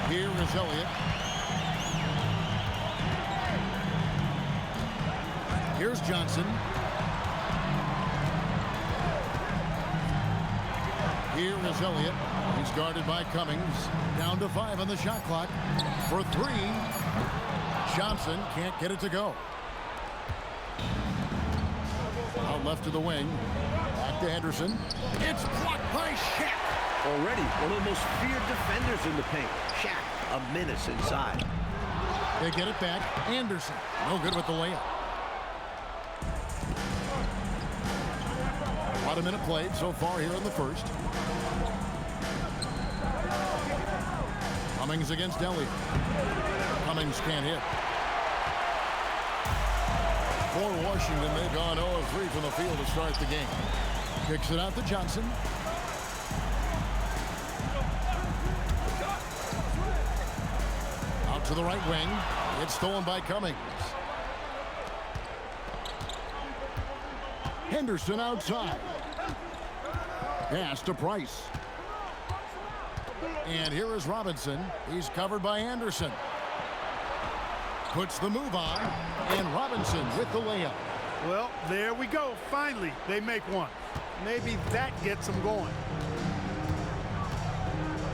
Here is Elliott. Here's Johnson. Here is Elliott. He's guarded by Cummings. Down to 5 on the shot clock. For 3. Johnson can't get it to go. Out left to the wing. Back Back to Henderson. It's blocked by Shaq. Already one of the most feared defenders in the paint. Shaq, a menace inside. They get it back. Anderson, no good with the layup. About a minute played so far here in the first. Cummings against Elliott. Cummings can't hit. For Washington, they've gone 0 of 3 from the field to start the game. Kicks it out to Johnson. Out to the right wing. It's stolen by Cummings. Henderson outside. Pass to Price. And here is Robinson. He's covered by Anderson. Puts the move on. And Robinson with the layup. Well, there we go. Finally, they make one. Maybe that gets them going.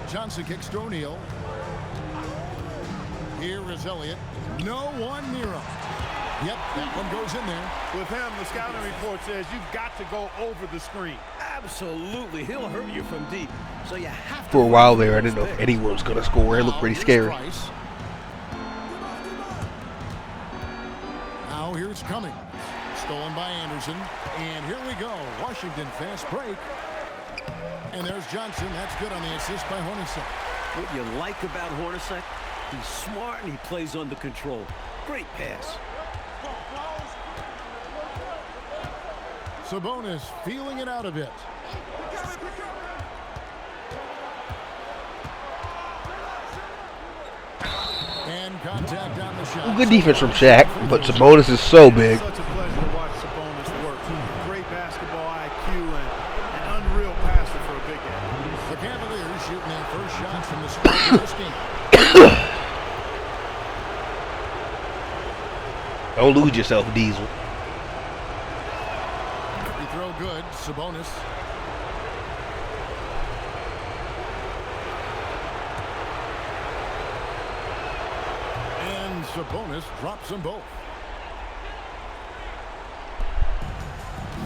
Johnson kicks to O'Neal. Here is Elliott. No one near him. Yep, that one goes in there. With him, the scouting report says you've got to go over the screen. Absolutely. He'll hurt you from deep. So you have to. For a while there, I didn't know if anyone was going to score. It looked pretty scary. Now here's Cummings. Stolen by Anderson. And here we go. Washington fast break. And there's Johnson. That's good on the assist by Hornacek. What you like about Hornacek, he's smart and he plays under control. Great pass. Sabonis feeling it out a bit. And contact on the shot. Well, good defense from Shaq, but Sabonis is so big. Such a pleasure to watch Sabonis work. Great basketball IQ and an unreal passer for a big guy. The Cavaliers shooting their first shot from the score of this game. Don't lose yourself, Diesel. Free throw good. Sabonis. And Sabonis drops them both.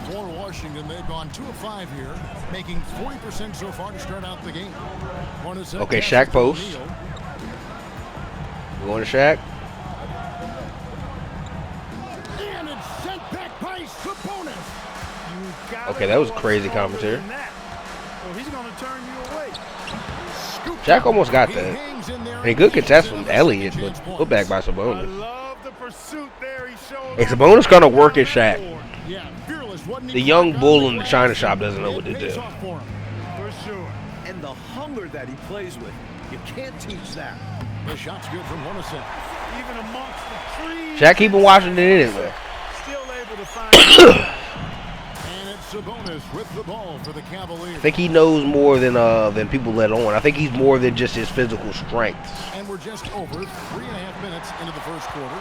For Washington, they've gone 2 of 5 here, making 40% so far to start out the game. Okay, Shaq post. Going to Shaq. And it's sent back by Sabonis. Okay, that was crazy commentary. Well, he's going to turn you away. Shaq almost got that. And a good contest from Elliott, but put back by I Sabonis. love the pursuit there. He showed. Hey, Sabonis gonna work at Shaq. Yeah, fearless, wasn't he? The young bull in the china shop doesn't know what to do. For sure. And the hunger that he plays with, you can't teach that. The shot's good from Hornacek. Even amongst the trees. Shaq keeping Washington anyway. Still able to find. And it's Sabonis with the ball for the Cavaliers. I think he knows more than people let on. I think he's more than just his physical strength. And we're just over 3.5 minutes into the first quarter.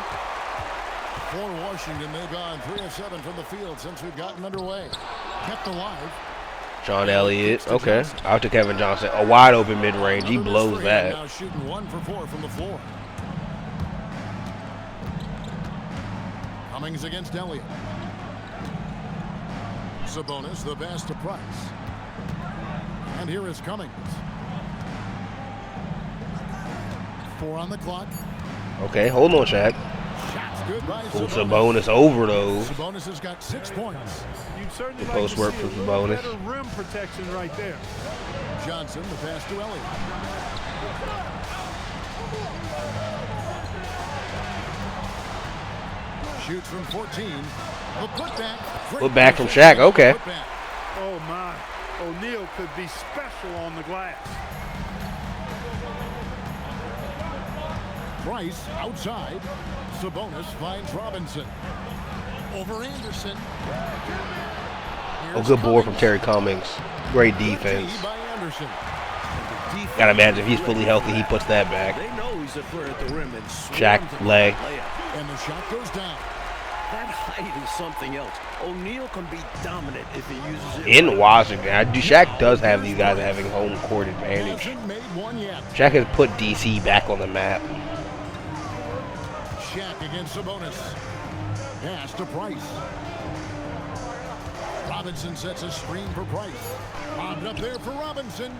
For Washington, they've gone 3 of 7 from the field since we've gotten underway. Kept alive. John Elliott, okay. Out to Kevin Johnson. A wide open mid-range. He blows that. Now shooting 1 for 4 from the floor. Cummings against Elliott. Sabonis, the pass to Price. And here is Cummings. 4 on the clock. Okay, hold on, Shaq. Shots good by Pull Sabonis. Sabonis over those. Sabonis has got 6 points. You'd certainly The like post to work see for a little Sabonis. better rim protection right there. Johnson, the pass to Elliott. Shoots from 14. The putback. Put back from Shaq, okay. Putback. Oh my. O'Neal could be special on the glass. Price outside. Sabonis finds Robinson. Over Anderson. Oh, good board from Terry Cummings. Great defense. By Anderson. Gotta imagine if he's fully healthy, he puts that back. They know he's a threat at the rim and Shaq, swarms him lay. with the layup. And the shot goes down. That height is something else. O'Neal can be dominant if he uses it. In Washington, Shaq does have these guys having home court advantage. Hasn't made one yet. Shaq has put DC back on the map. Shaq against Sabonis. Pass to Price. Robinson sets a screen for Price. Bobbed up there for Robinson.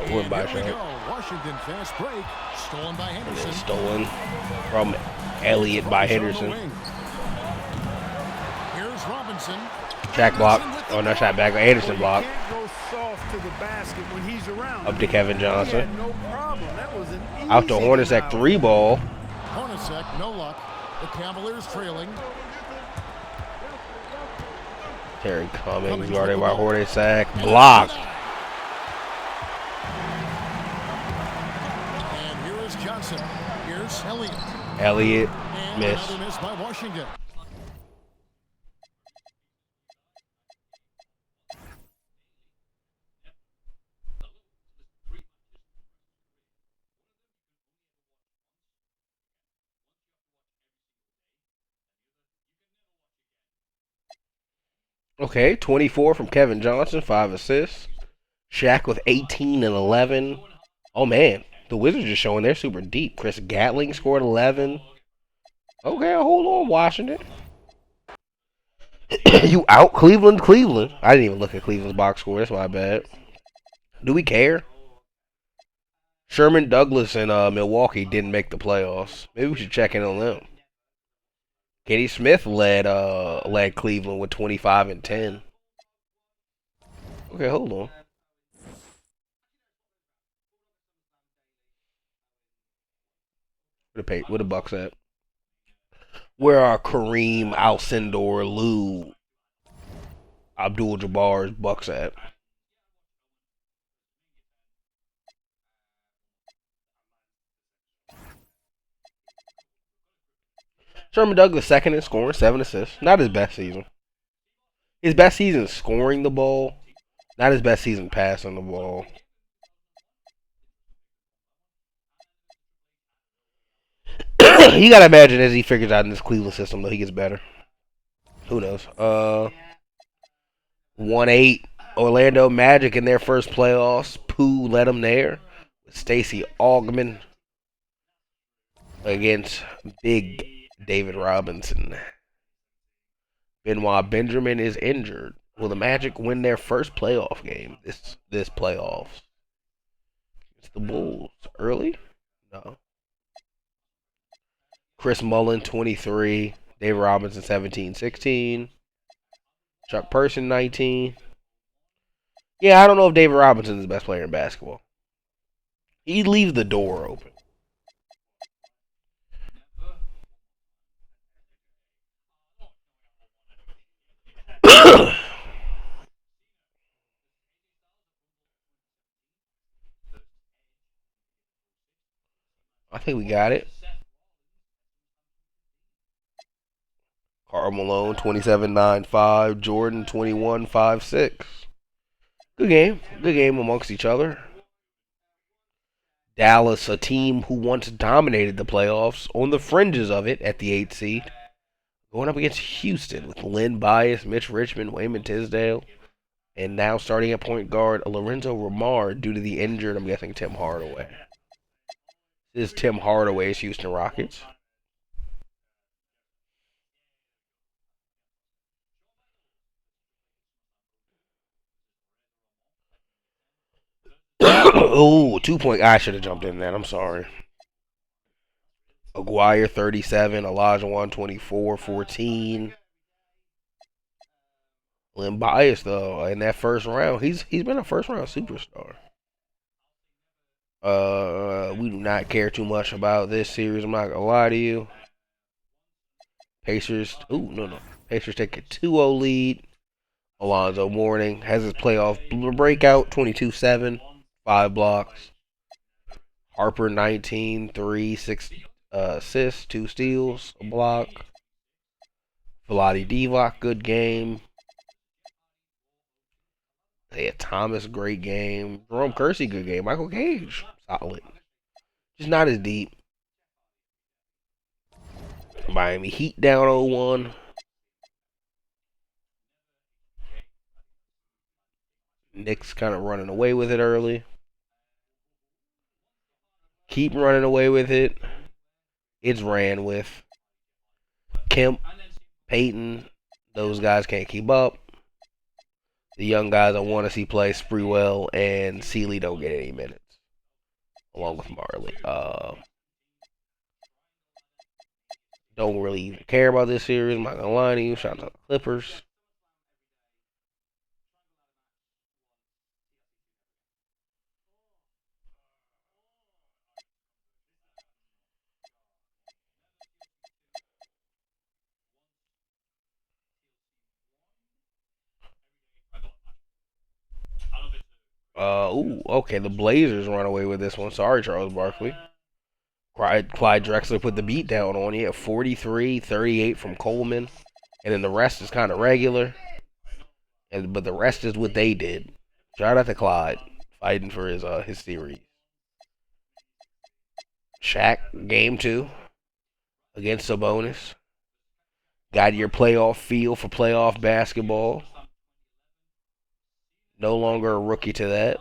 It went by Here we Shaq. go. Washington fast break. Stolen by Henderson. Stolen from Elliott by Henderson. Here's Robinson. Shaq block. Oh, not Shaq back. Anderson block. You can't go soft to the basket when he's around. Up to Kevin Johnson. He had no problem. That was an easy Out to Hornacek 3 ball. Hornacek, no luck. The Cavaliers trailing. Terry Cummings guarded by Hornacek. Blocked. And here is Johnson. Here's Elliott. Elliott And missed. another miss by Washington. Okay, 24 from Kevin Johnson, 5 assists. Shaq with 18 and 11. Oh, man. The Wizards are showing they're super deep. Chris Gatling scored 11. Okay, hold on, Washington. You out Cleveland? I didn't even look at Cleveland's box score. That's my bad. Do we care? Sherman Douglas and Milwaukee didn't make the playoffs. Maybe we should check in on them. Kenny Smith led Cleveland with 25 and 10. Okay, hold on. Where the Bucks at? Where are Kareem, Alcindor, Lou, Abdul-Jabbar's Bucks at? Sherman Douglas second in scoring, 7 assists. Not his best season. His best season is scoring the ball. Not his best season passing the ball. You gotta imagine as he figures out in this Cleveland system, though, he gets better. Who knows? 1-8 Orlando Magic in their first playoffs. Pooh led them there with Stacey Augmon against Big David Robinson. Benoit Benjamin is injured. Will the Magic win their first playoff game this playoffs? It's the Bulls. Early? No. Chris Mullin, 23. David Robinson, 17, 16. Chuck Person, 19. Yeah, I don't know if David Robinson is the best player in basketball. He leaves the door open. I think we got it. Karl Malone, 27-9-5. Jordan, 21-5-6. Good game. Good game amongst each other. Dallas, a team who once dominated the playoffs, on the fringes of it at the 8th seed. Going up against Houston with Lynn Bias, Mitch Richmond, Wayman Tisdale, and now starting at point guard, Lorenzo Romar due to the injured, I'm guessing, Tim Hardaway. This is Tim Hardaway's Houston Rockets. Oh, 2-point. I should have jumped in that. I'm sorry. Aguirre, 37. Olajuwon, 24, 14. Lynn Bias, though, in that first round, he's been a first-round superstar. We do not care too much about this series. I'm not going to lie to you. Pacers. Ooh, no. Pacers take a 2-0 lead. Alonzo Mourning has his playoff breakout, 22-7. 5 blocks. Harper, 19, 3, 6 assists, 2 steals, a block. Vlade Divac, good game. Isaiah Thomas, great game. Jerome Kersey, good game. Michael Cage, solid. Just not as deep. Miami Heat down 0-1. Knicks kind of running away with it early. Keep running away with it. It's ran with. Kemp, Peyton, those guys can't keep up. The young guys I want to see play, Sprewell and Sealy, don't get any minutes, along with Marley. Don't really even care about this series. I'm not gonna lie to you. Shout out to the Clippers. Okay. The Blazers run away with this one. Sorry, Charles Barkley. Clyde Drexler put the beat down on you at 43, 38 from Coleman, and then the rest is kind of regular. But the rest is what they did. Shout out to Clyde fighting for his series. Shaq game 2 against Sabonis. Got your playoff feel for playoff basketball. No longer a rookie to that.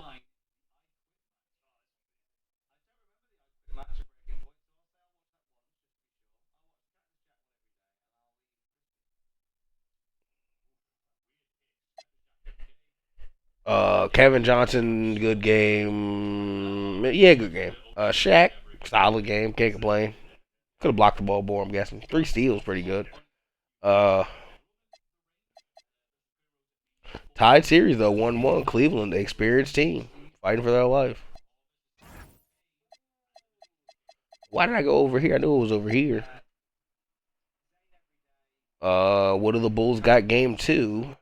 Kevin Johnson, good game. Yeah, good game. Shaq, solid game. Can't complain. Could have blocked the ball more, I'm guessing. 3 steals, pretty good. Tied series, though. 1-1. Cleveland, the experienced team. Fighting for their life. Why did I go over here? I knew it was over here. What do the Bulls got game 2?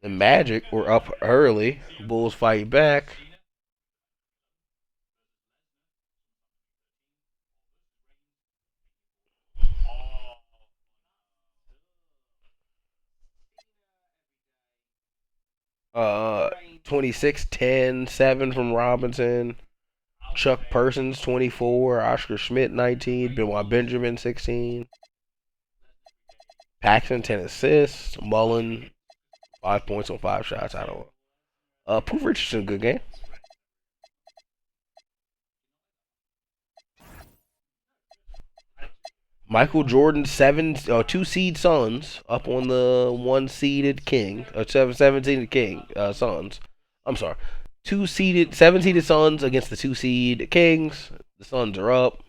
The Magic were up early. Bulls fight back. Uh, 26, 10, 7 from Robinson. Chuck Persons, 24. Oscar Schmidt, 19. Benoit Benjamin, 16. Paxson, 10 assists. Mullen, 5 points on 5 shots. I don't know. Pooh Richardson, good game. Michael Jordan, 2 seed Suns up on the 1 seeded King, 7 seeded King Suns. I'm sorry, 7 seeded Suns against the 2 seed Kings. The Suns are up.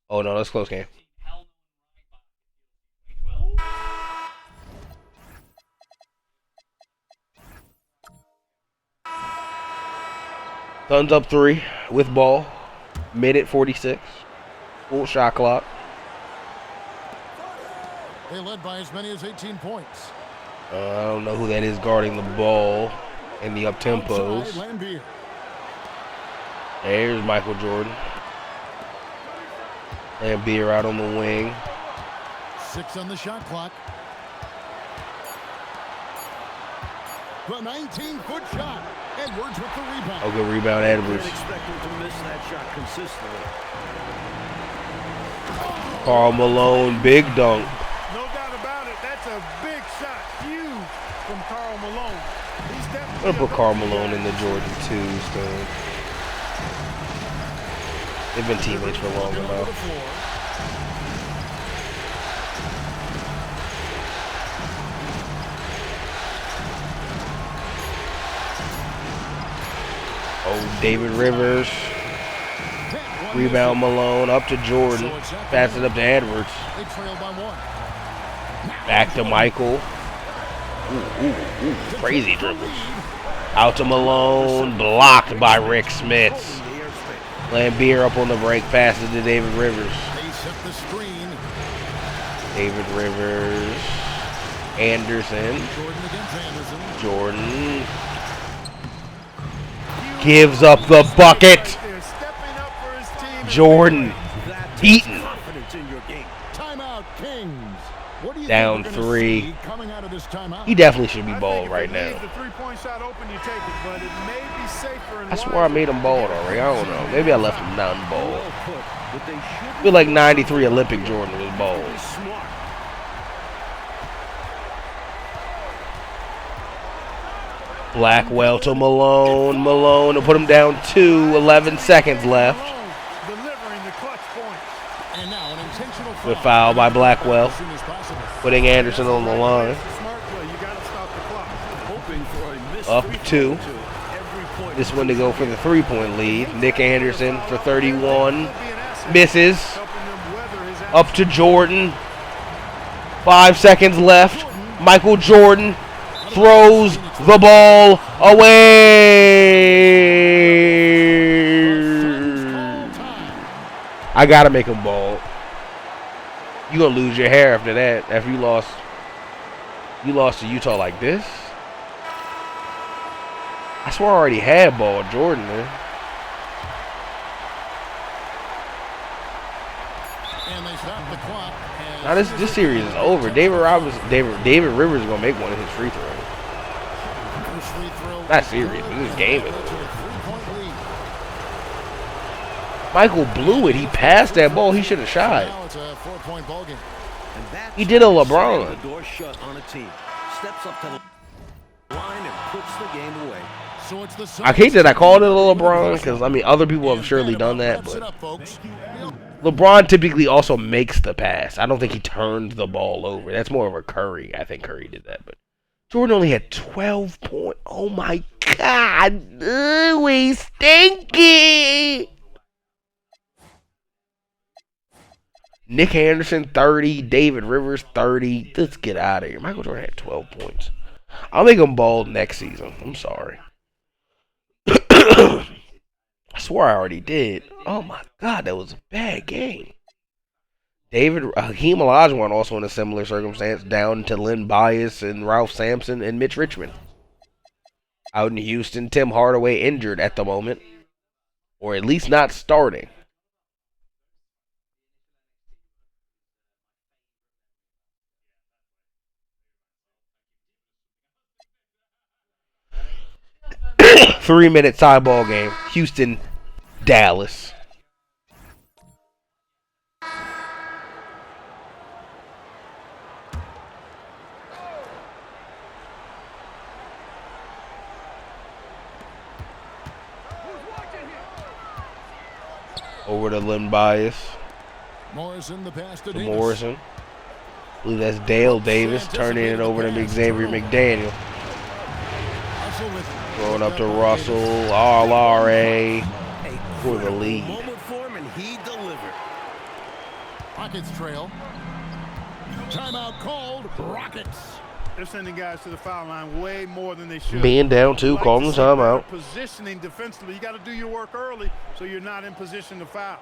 Oh no, that's a close game. Suns up 3 with ball. Minute 46. Full shot clock. They led by as many as 18 points. I don't know who that is guarding the ball in the up-tempos. There's Michael Jordan. Lambeer out on the wing. 6 on the shot clock. The 19-foot shot. Edwards with the rebound. Oh, good rebound, Edwards. Expect him to miss that shot consistently. Karl Malone, big dunk. No doubt about it. That's a big shot. Huge from Karl Malone. He's I'm definitely going to put Karl Malone in the Jordan 2s, though. They've been teammates for long enough. Oh, David Rivers. Rebound Malone up to Jordan. Pass it up to Edwards. Back to Michael. Ooh, crazy dribbles. Out to Malone. Blocked by Rick Smith. Lambeer up on the break. Passes to David Rivers. David Rivers. Anderson. Jordan. Gives up the bucket. Jordan beaten. Down 3. He definitely should be balled right now. I swear I made him bald already. I don't know. Maybe I left him non-bald. I feel like 93 Olympic Jordan was bald. Blackwell to Malone. Malone to put him down 2. 11 seconds left. Good foul by Blackwell. Putting Anderson on the line. Smart play. You got to stop the clock. Hoping for a missed Up free throw two. or two. Every point This one to go for the 3-point lead. Nick Anderson for 31. Misses. Up to Jordan. 5 seconds left. Michael Jordan throws the ball away. I gotta make him ball. You gonna lose your hair after that. After you lost to Utah like this. I swear I already had ball Jordan, man. And they stop the clock. Now this series is over. David Rivers is gonna make one of his free throws. First free throw. Not serious, but this game is To a over. 3-point lead. Michael blew it. He passed that ball. He should have shot. Now it's a 4-point ball game. And that's He did a how LeBron. the door shut on a team. Steps up to the line and puts the game away. So it's the I hate that I called it a LeBron because I mean other people have surely done that, Wraps it but up, folks. LeBron typically also makes the pass. I don't think he turned the ball over. That's more of a Curry. I think Curry did that, but Jordan only had 12 points. Oh my God, we stinky. Nick Anderson 30, David Rivers 30. Let's get out of here. Michael Jordan had 12 points. I'll make him bald next season. I'm sorry. I swore I already did. Oh my God, that was a bad game. Hakeem Olajuwon also in a similar circumstance, down to Len Bias and Ralph Sampson and Mitch Richmond. Out in Houston, Tim Hardaway injured at the moment, or at least not starting. Three-minute tie ball game. Houston, Dallas. Over to Len Bias. Morrison, the pass to To Davis. Morrison. I believe that's Dale Davis turning it over to Xavier McDaniel. Russell with it. Throwing up to Russell. RLRA A for the critical lead. moment for him, and he delivered. Rockets trail. Timeout called. Rockets. They're sending guys to the foul line way more than they should. Being down two, Like calling to the see better timeout. Positioning defensively. You got to do your work early so you're not in position to foul.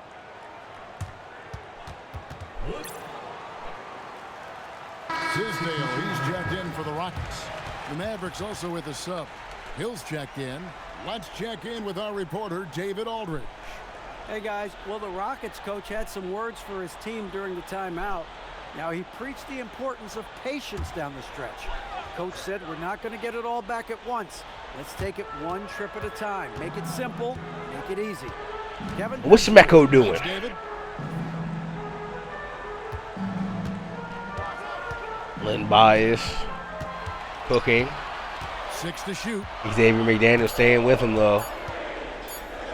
Tisdale, he's checked in for the Rockets. The Mavericks also with a sub. Hill's checked in. Let's check in with our reporter, David Aldridge. Hey guys, well the Rockets coach had some words for his team during the timeout. Now he preached the importance of patience down the stretch. Coach said we're not going to get it all back at once. Let's take it one trip at a time. Make it simple, make it easy. Kevin, What's Smecco doing? Thanks, David. Len Bias. Cooking. 6 to shoot. Xavier McDaniel staying with him though.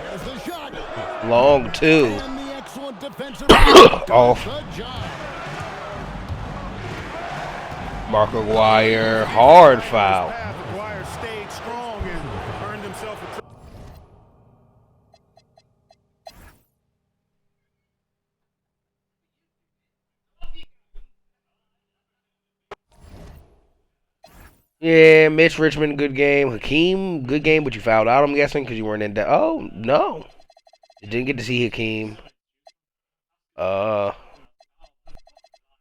There's the shot. Long two. And the excellent defensive Off. does the job. Mark Aguirre. Hard foul. Aguirre stayed strong and earned himself a Yeah, Mitch Richmond, good game. Hakeem, good game, but you fouled out, I'm guessing, because you weren't in that. Oh, no. You didn't get to see Hakeem.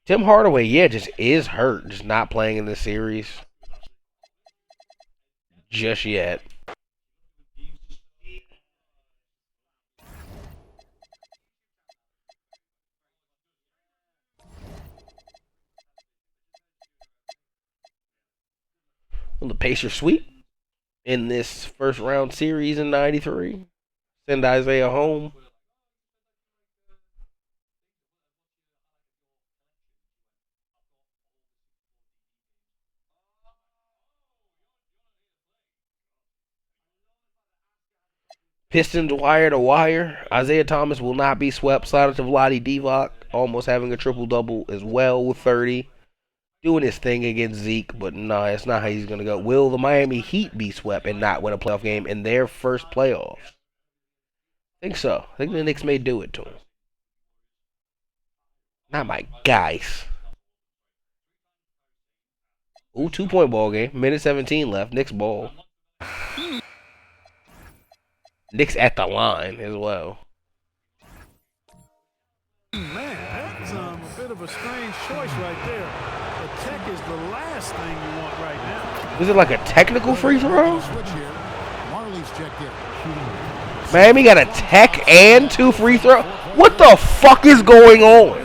Tim Hardaway, yeah, just is hurt. Just not playing in this series. Just yet. Well, the Pacers sweep in this first round series in '93. Send Isaiah home. Pistons wire to wire. Isaiah Thomas will not be swept. Slide to Vlade Divac, almost having a triple-double as well with 30. doing his thing against Zeke, but no, it's not how he's gonna go. Will the Miami Heat be swept and not win a playoff game in their first playoffs? I think so. I think the Knicks may do it to him. Not my guys. Ooh, 2-point ball game. Minute 17 left. Knicks ball. Knicks at the line as well. Man, that's a bit of a strange choice right there. The tech is the last thing you want right now. Was it like a technical free throw? Switch here. Marley's checked in. Miami got a tech and 2 free throws? What the fuck is going on?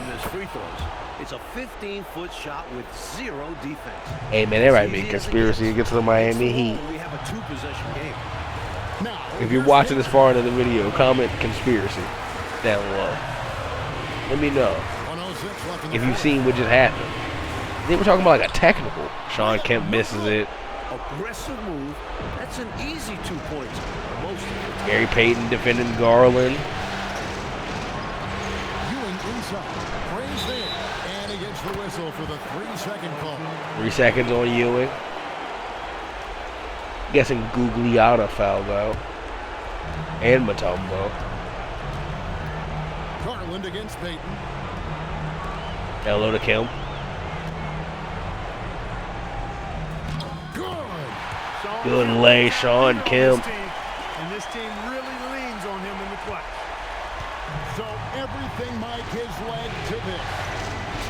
It's a 15-foot shot with 0 defense. Hey man, that might be a conspiracy against the Miami Heat. We have a 2-possession game. Now, If you're watching this far into the video, comment conspiracy down below. Let me know 106 left in the if you've fourth. seen what just happened. They were talking about like a technical. Sean Kemp misses it. Aggressive move. That's an easy 2 points. Most of the time. Gary Payton defending Garland. Ewing inside. Praise there. And he gets the whistle for the 3-second call. 3 seconds on Ewing. Guessing Gugliotta fouled out. And Mutombo. Garland against Payton. Hello to Kemp. Good. Good lay, Sean Kemp. And this team really leans on him in the clutch. So everything Mike has led to this.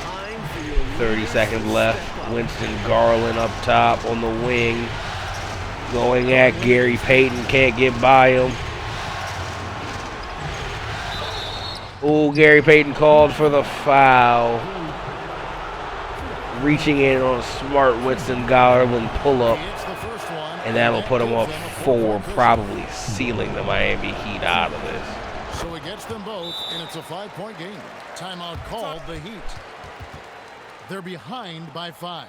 Time for your 30 seconds left. Winston Garland up top on the wing. Going at Gary Payton. Can't get by him. Oh, Gary Payton called for the foul. Reaching in on a smart Winston Garland pull-up. It's the first one. And that'll put them up 4, probably sealing the Miami Heat out of this. So it gets them both, and it's a 5-point game. Timeout called the Heat. They're behind by 5.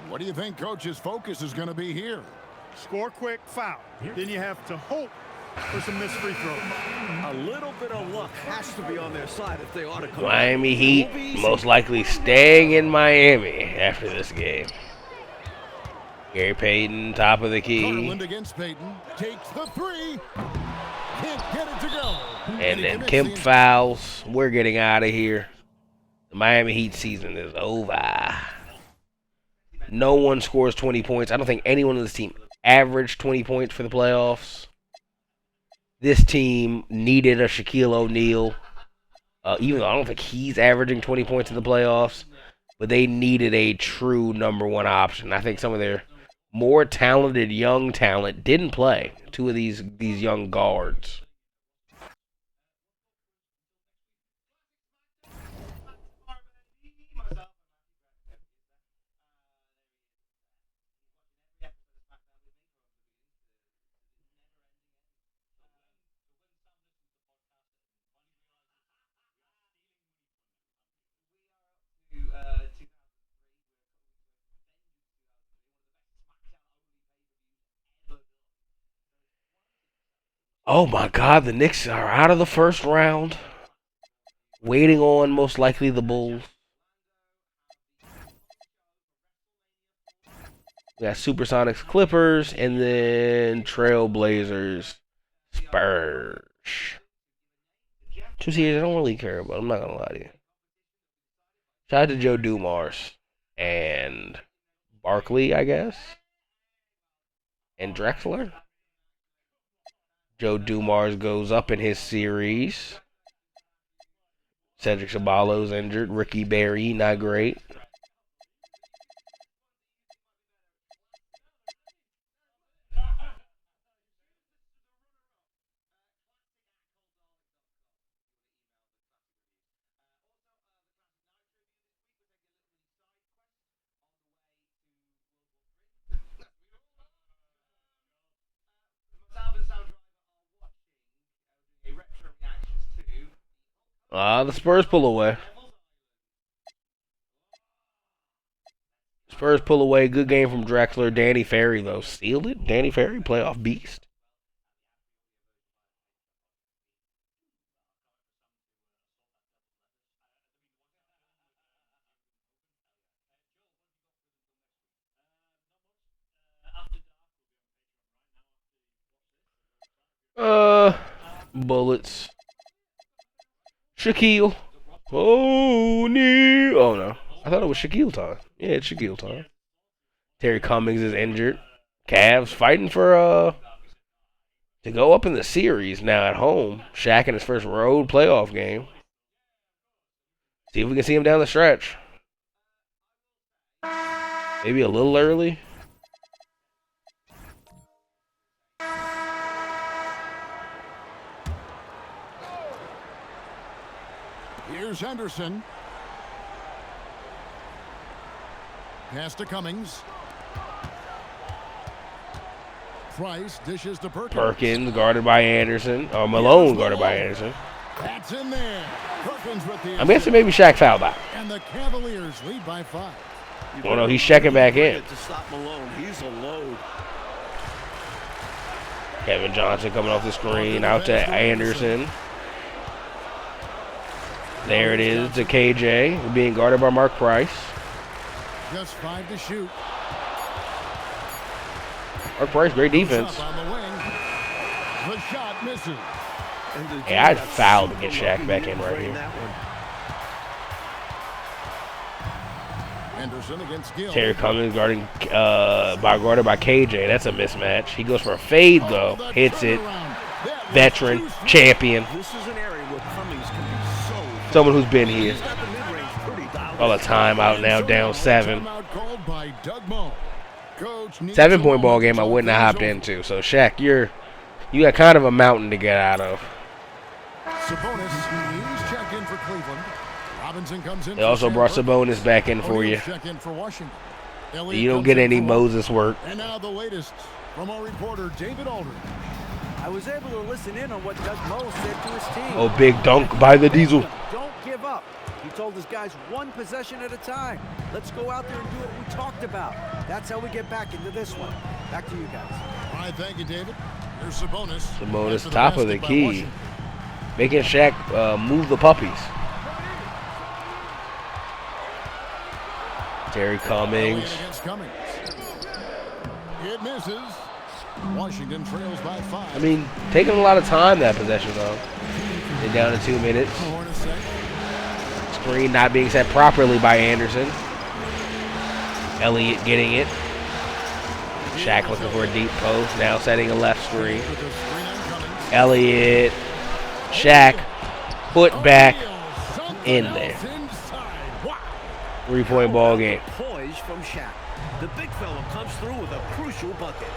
What do you think Coach's focus is going to be here? Score quick, foul. Then you have to hope for some missed free throws. A little bit of luck has to be on their side if they ought to come. Miami Heat most likely staying in Miami after this game. Gary Payton, top of the key. Garland against Payton. Takes the 3. Can't get it to go. And he then commits Kemp the- fouls. We're getting out of here. The Miami Heat season is over. No one scores 20 points. I don't think anyone on this team averaged 20 points for the playoffs. This team needed a Shaquille O'Neal. Even though I don't think he's averaging 20 points in the playoffs. But they needed a true number 1 option. I think some of their more talented young talent didn't play. 2 of these young guards. Oh my God, the Knicks are out of the first round. Waiting on most likely the Bulls. We got Supersonics Clippers and then Trailblazers Spurs. 2 series I don't really care about, I'm not gonna lie to you. Shout out to Joe Dumars and Barkley, I guess. And Drexler. Joe Dumars goes up in his series. Cedric Ceballos injured. Ricky Berry, not great. The Spurs pull away. Spurs pull away. Good game from Drexler. Danny Ferry, though, sealed it. Danny Ferry, playoff beast. Bullets. Shaquille O'Neal. Oh no, I thought it was Shaquille time. Yeah, it's Shaquille time. Terry Cummings is injured. Cavs fighting for to go up in the series now at home. Shaq in his first road playoff game. See if we can see him down the stretch. Maybe a little early. Here's Henderson. Pass to Cummings. Price dishes to Perkins. Perkins guarded by Anderson. Or Malone guarded by Anderson. That's in there. Perkins with the I'm guessing maybe Shaq fouled out. And the Cavaliers lead by 5. Oh no, he's checking back in. To stop Malone, he's a load. Kevin Johnson coming off the screen out to Anderson. There it is to KJ, being guarded by Mark Price. Just 5 to shoot. Mark Price, great defense. On the wing. The shot misses. Hey, I'd foul to get Shaq back in right here. Henderson against Gill. Terry Cummings guarded by KJ. That's a mismatch. He goes for a fade though, hits it. Veteran, champion. This is an area where Cummings can be so. Someone who's been here. He's got the mid-range pretty dialed All the in. time out now, down 7. Timeout called by Doug Moe. Coach needs 7-point a ball moment game to I talk wouldn't have things hopped over. into. So Shaq, you got kind of a mountain to get out of. Sabonis, he's checked in for Cleveland. Robinson comes in. They also brought Sabonis back in for you. Check in for Washington. You don't get any Moses work. And now the latest from our reporter David Aldridge. I was able to listen in on what Doug Moe said to his team. Oh, big dunk by the Diesel. Don't give up. He told his guys one possession at a time. Let's go out there and do what we talked about. That's how we get back into this one. Back to you guys. All right, thank you, David. Here's Sabonis. Sabonis, After top of the basket by key. Washington. Making Shaq move the puppies. Terry Cummings. Elliott against Cummings. It misses. Washington trails by 5. I mean, taking a lot of time that possession though. They're down to 2 minutes. Hornacek. Screen not being set properly by Anderson. Elliott getting it. Shaq looking for a deep post. Now setting a left screen. With the screen on Cummings. Elliott. Shaq. Put back Something in else there. inside. Wow. 3-point ball game. Poise from Shaq. The big fella comes through with a crucial bucket.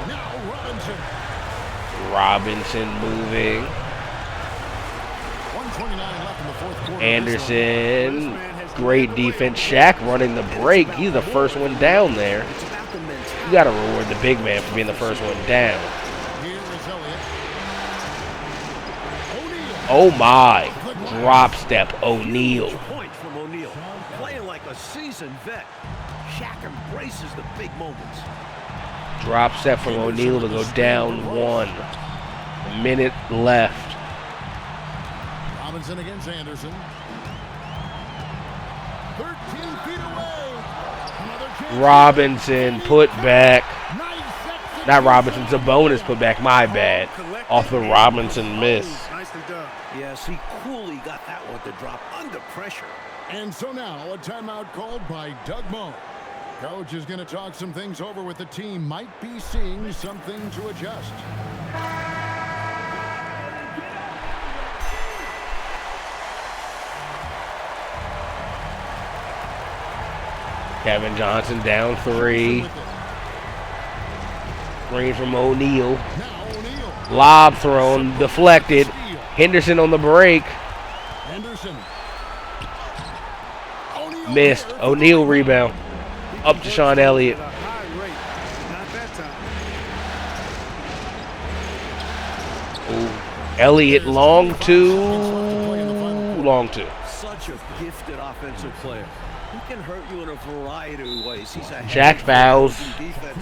Now Robinson. Robinson moving. 129 left in the fourth quarter. Anderson. Great defense. Shaq running the break. He's the first one down there. It's about the mentality. You got to reward the big man for being the first one down. Here is Elliott. O'Neal. Oh my. Drop step O'Neal. Point from O'Neal. Playing like a seasoned vet. Shaq embraces the big moments. Drop step from O'Neal to go down 1. A minute left. Robinson against Anderson. 13 feet away. Another chance. Robinson put back. 9 seconds. Not Robinson, Sabonis put back. My bad. Off the Robinson miss. Nicely done. Yes, he coolly got that one to drop under pressure. And so now a timeout called by Doug Moe. Coach is going to talk some things over with the team. Might be seeing something to adjust. Kevin Johnson down 3. Screen from O'Neal. Now O'Neal. Lob thrown, deflected. Henderson on the break. Henderson. O'Neal Missed. there. O'Neal rebound. Up to Sean Elliott. At a high rate. Not that time. Ooh. Elliott long 2. Long 2. Such a gifted offensive player. He can hurt you in a variety of ways. He's a Shaq fouls. defense.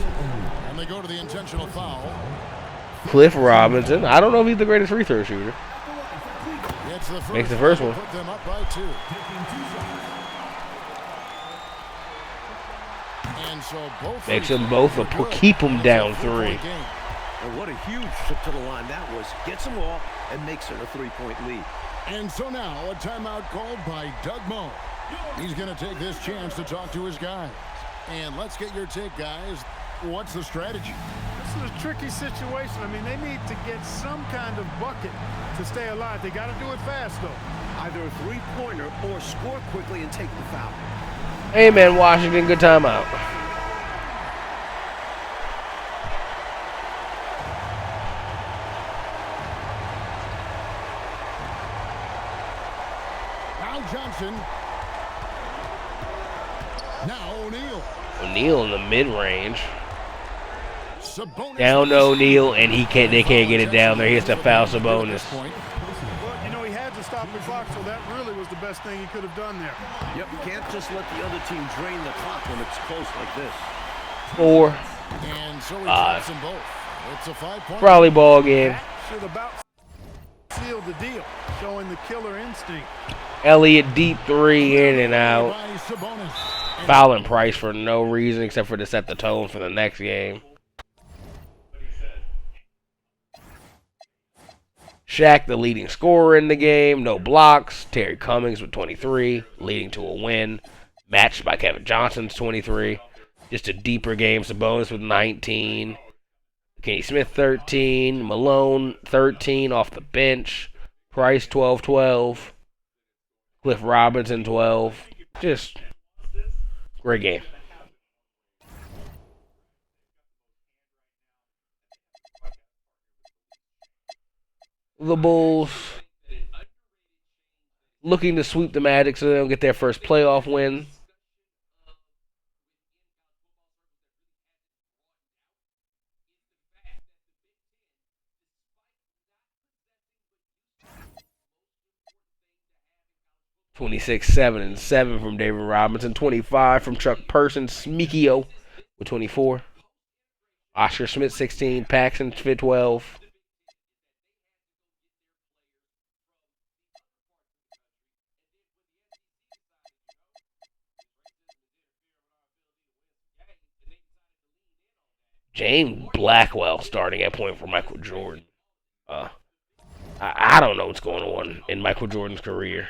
And they go to the intentional foul. Cliff Robinson. I don't know if he's the greatest free throw shooter. It's the first Makes the first one. Put them up by 2. And so both Makes them both keep them down 3. And what a huge trip to the line that was. Gets them all and makes it a 3-point lead. And so now a timeout called by Doug Moe. He's going to take this chance to talk to his guys. And let's get your take, guys. What's the strategy? This is a tricky situation. I mean, they need to get some kind of bucket to stay alive. They got to do it fast, though. Either a three-pointer or score quickly and take the foul. Hey, man, Washington, good timeout. Now Johnson. Now O'Neal. O'Neal in the mid-range. Sabonis Down to O'Neal, and they can't get it down there. He has to foul Sabonis. Well, you know, he had to stop the clock, so that really was the best thing he could have done there. Yep, you can't just let the other team drain the clock when it's close like this. 4. And so he drops them both. It's a 5-point. Probably ball game. Should about seal the deal, showing the killer instinct. Elliott deep 3 in and out. By Sabonis. Fouling Price for no reason except for to set the tone for the next game. Shaq, the leading scorer in the game. No blocks. Terry Cummings with 23, leading to a win. Matched by Kevin Johnson's 23. Just a deeper game. Sabonis with 19. Kenny Smith 13. Malone 13 off the bench. Price 12-12. Cliff Robinson 12. Just great game. The Bulls looking to sweep the Magic so they don't get their first playoff win. (26, 7, and 7 from David Robinson. 25 from Chuck Person. Smikio with 24. Oscar Smith 16. Paxson 12. James Blackwell starting at point for Michael Jordan. I don't know what's going on in Michael Jordan's career.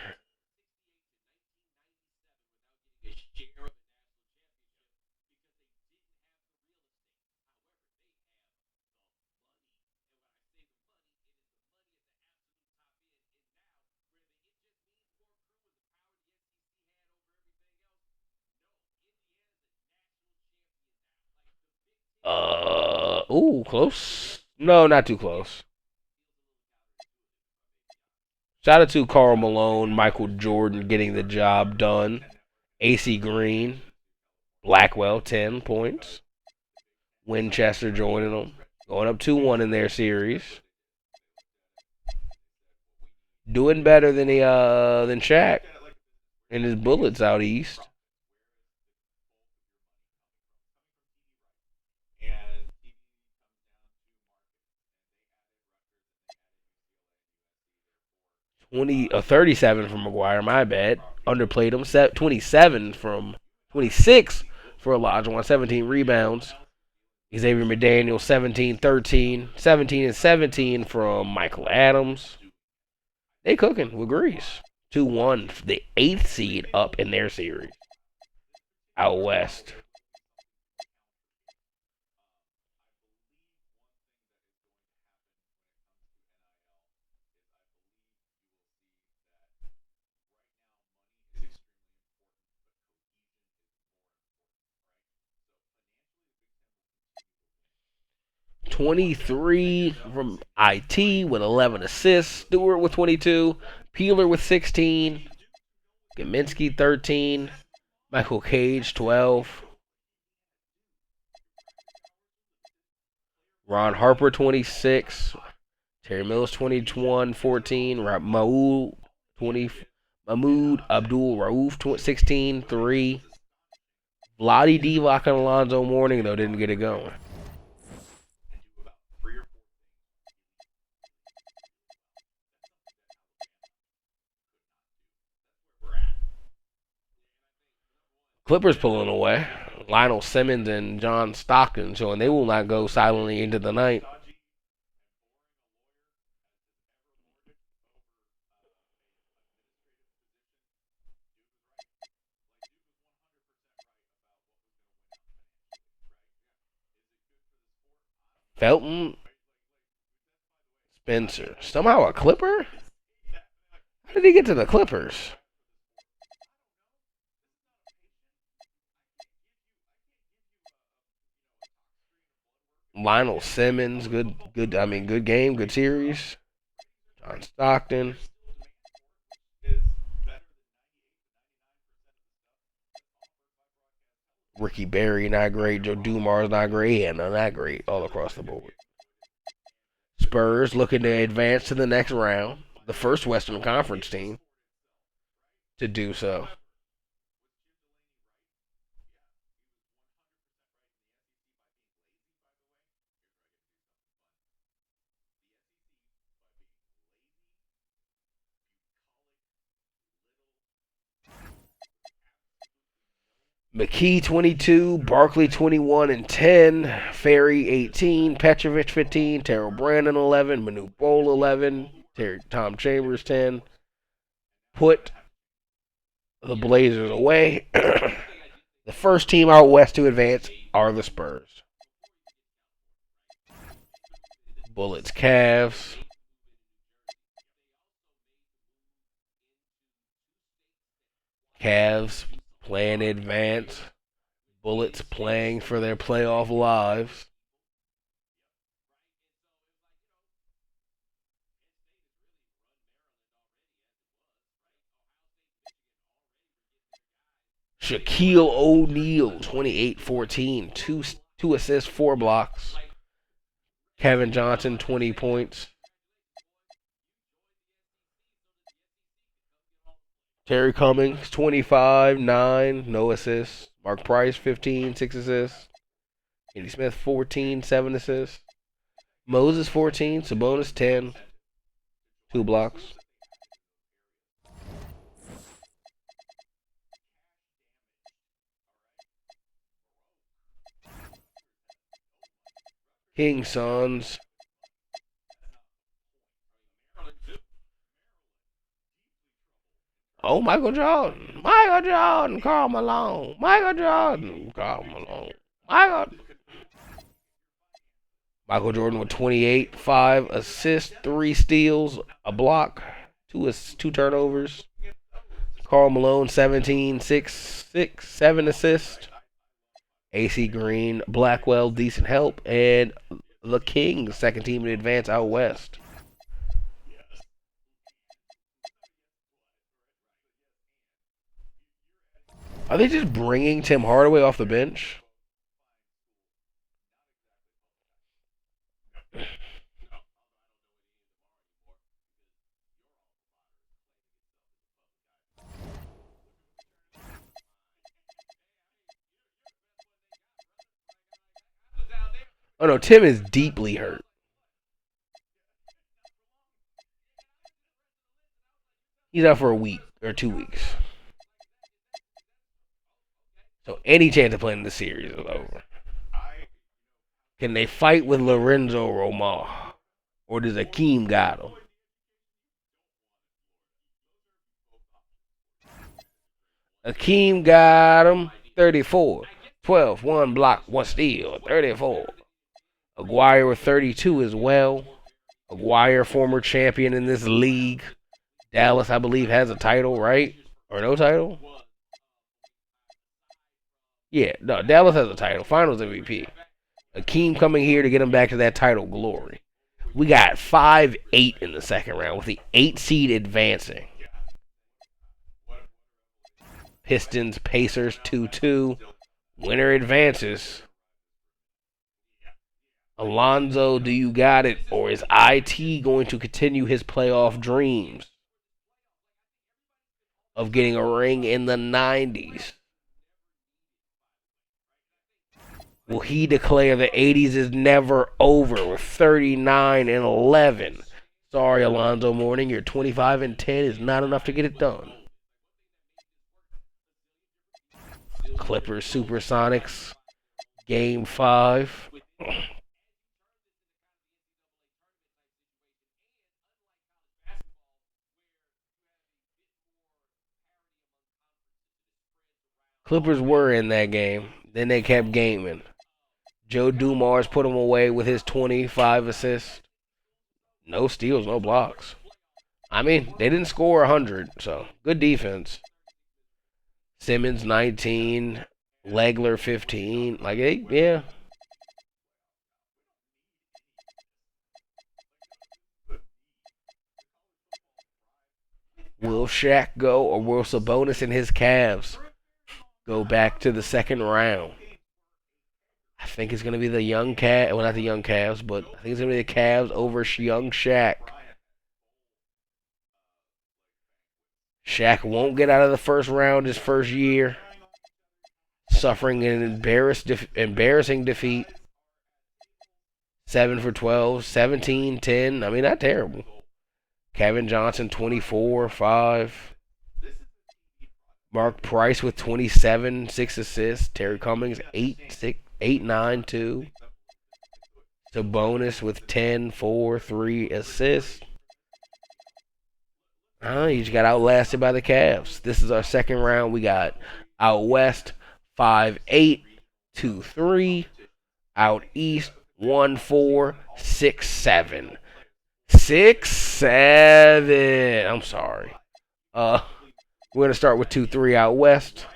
Close? No, not too close. Shout out to Karl Malone, Michael Jordan getting the job done. AC Green, Blackwell, 10 points. Winchester joining them. Going up 2-1 in their series. Doing better than Shaq and his Bullets out east. '20, 37 from McGuire, my bad. Underplayed him. 26 for Olajuwon, 17 rebounds. Xavier McDaniel, 17-13. 17 and 17 from Michael Adams. They cooking with Greece. 2-1, the 8th seed up in their series. Out west. (23 from IT with 11 assists. Stewart with 22. Peeler with 16. Kaminsky 13. Michael Cage 12. Ron Harper 26. Terry Mills 21, 14. Mahmoud Abdul Rauf 16, 3. Vlade Divac and Alonzo Mourning though didn't get it going. Clippers pulling away. Lionel Simmons and John Stockton showing they will not go silently into the night. Felton Spencer. Somehow a Clipper? How did he get to the Clippers? Lionel Simmons, good game, good series. John Stockton. Ricky Berry, not great. Joe Dumars, not great. Yeah, none not great all across the board. Spurs looking to advance to the next round. The first Western Conference team to do so. McKee 22, Barkley 21 and 10, Ferry 18, Petrovic 15, Terrell Brandon 11, Manute Bol 11, Tom Chambers 10. Put the Blazers away. The first team out west to advance are the Spurs. Bullets, Cavs. Cavs playing advance. Bullets playing for their playoff lives. Shaquille O'Neal, 28-14, two assists, 4 blocks. Kevin Johnson, 20 points. Terry Cummings, 25, 9, no assists. Mark Price, 15, 6 assists. Kenny Smith, 14, 7 assists. Moses, 14. Sabonis, 10, 2 blocks. King Suns. Oh, Michael Jordan. Michael Jordan, Karl Malone. Michael Jordan, Karl Malone. Michael Jordan with 28, 5 assists, 3 steals, a block, 2 turnovers. Karl Malone, 17, 7 assists. AC Green, Blackwell, decent help. And the Kings, second team in advance out west. Are they just bringing Tim Hardaway off the bench? Oh no, Tim is deeply hurt. He's out for a week or 2 weeks. So any chance of playing the series is over. Can they fight with Lorenzo Romar? Or does Hakeem got him? Hakeem got him. 34. 12. 1 block, 1 steal. 34. Aguirre with 32 as well. Aguirre, former champion in this league. Dallas, I believe, has a title, right? Or no title? Yeah, no, Dallas has a title. Finals MVP. Hakeem coming here to get him back to that title glory. We got 5-8 in the second round with the 8 seed advancing. Pistons, Pacers, 2-2. Winner advances. Alonzo, do you got it? Or is IT going to continue his playoff dreams of getting a ring in the 90s? Will he declare the 80s is never over with 39-11? Sorry, Alonzo Mourning, your 25-10 is not enough to get it done. Clippers, Supersonics, Game 5. Clippers were in that game. Then they kept gaming. Joe Dumars put him away with his 25 assists. No steals, no blocks. I mean, they didn't score 100, so good defense. Simmons 19, Legler 15. Like, hey, yeah. Will Shaq go, or will Sabonis and his Cavs go back to the second round? I think it's going to be the young Cavs. Well, not the young Cavs, but I think it's going to be the Cavs over young Shaq. Shaq won't get out of the first round his first year, suffering an embarrassing defeat. 7 for 12, 17, 10. I mean, not terrible. Kevin Johnson, 24, 5. Mark Price with 27, 6 assists. Terry Cummings, 8, 9, 2. Sabonis with 10, 4, 3 assists. He just got outlasted by the Cavs. This is our second round. We got out west 5-8, 2-3. Out east 1-4, 6-7. 6-7. I'm sorry. We're gonna start with 2-3 out west.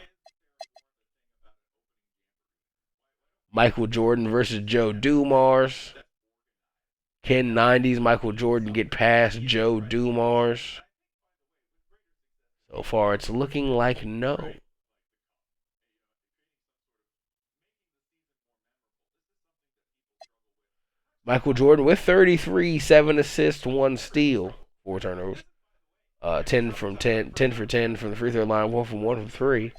Michael Jordan versus Joe Dumars. Can 90s Michael Jordan get past Joe Dumars? So far, it's looking like no. Michael Jordan with 33, 7 assists, 1 steal, 4 turnovers. 10 for 10 from the free throw line, 1 from 3.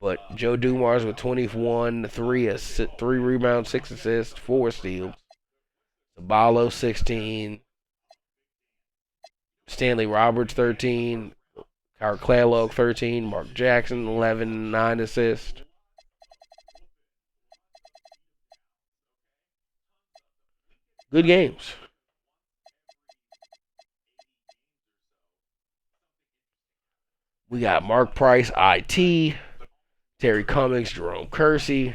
But Joe Dumars with 21, 3 rebounds, 6 assists, 4 steals. Sabalo 16. Stanley Roberts 13. Howard Claylock 13. Mark Jackson 11, 9 assists. Good games. We got Mark Price, IT, Terry Cummings, Jerome Kersey,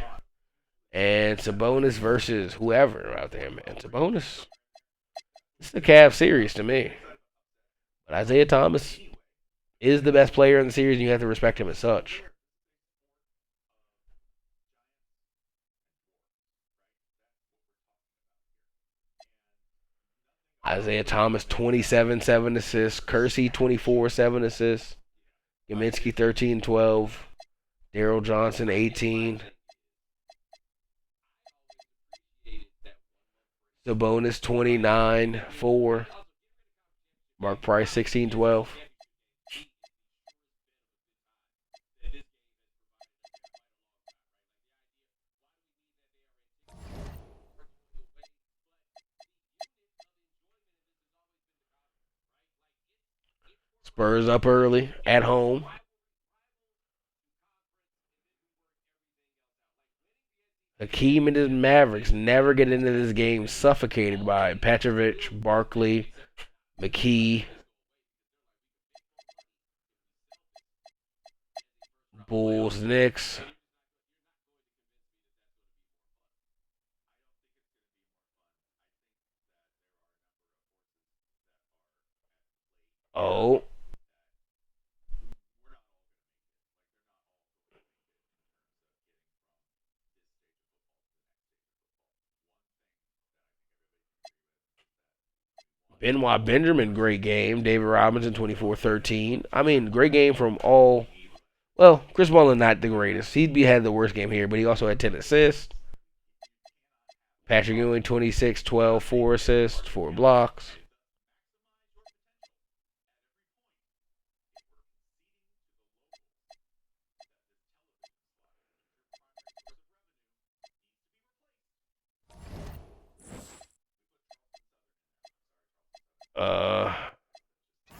and Sabonis versus whoever out there, man. Sabonis. This is the Cavs series to me. But Isaiah Thomas is the best player in the series, and you have to respect him as such. Isaiah Thomas, 27, 7 assists. Kersey, 24, 7 assists. Kaminsky, 13, 12. Daryl Johnson, 18. Sabonis, 29, 4. Mark Price, 16, 12. Spurs up early at home. Hakeem and his Mavericks never get into this game suffocated by Petrovic, Barkley, McKee, Bulls, Knicks. Oh. Benoit Benjamin, great game. David Robinson, 24-13. I mean, great game from all. Well, Chris Mullin, not the greatest. He had the worst game here, but he also had 10 assists. Patrick Ewing, 26-12, 4 assists, 4 blocks.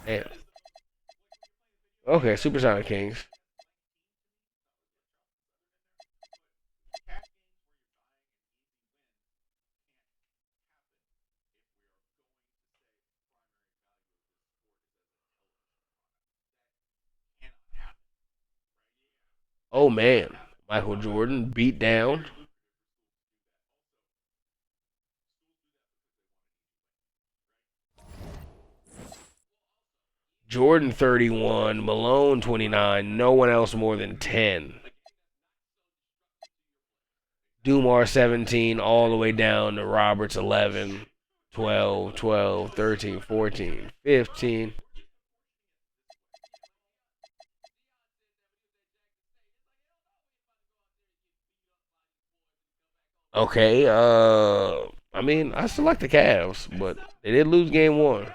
Damn. Okay, Supersonic Kings. Oh man, Michael Jordan beat down. Jordan 31, Malone 29, no one else more than 10. Dumar 17, all the way down to Roberts 11, 12, 12, 13, 14, 15. Okay, I mean, I still like the Cavs, but they did lose game one.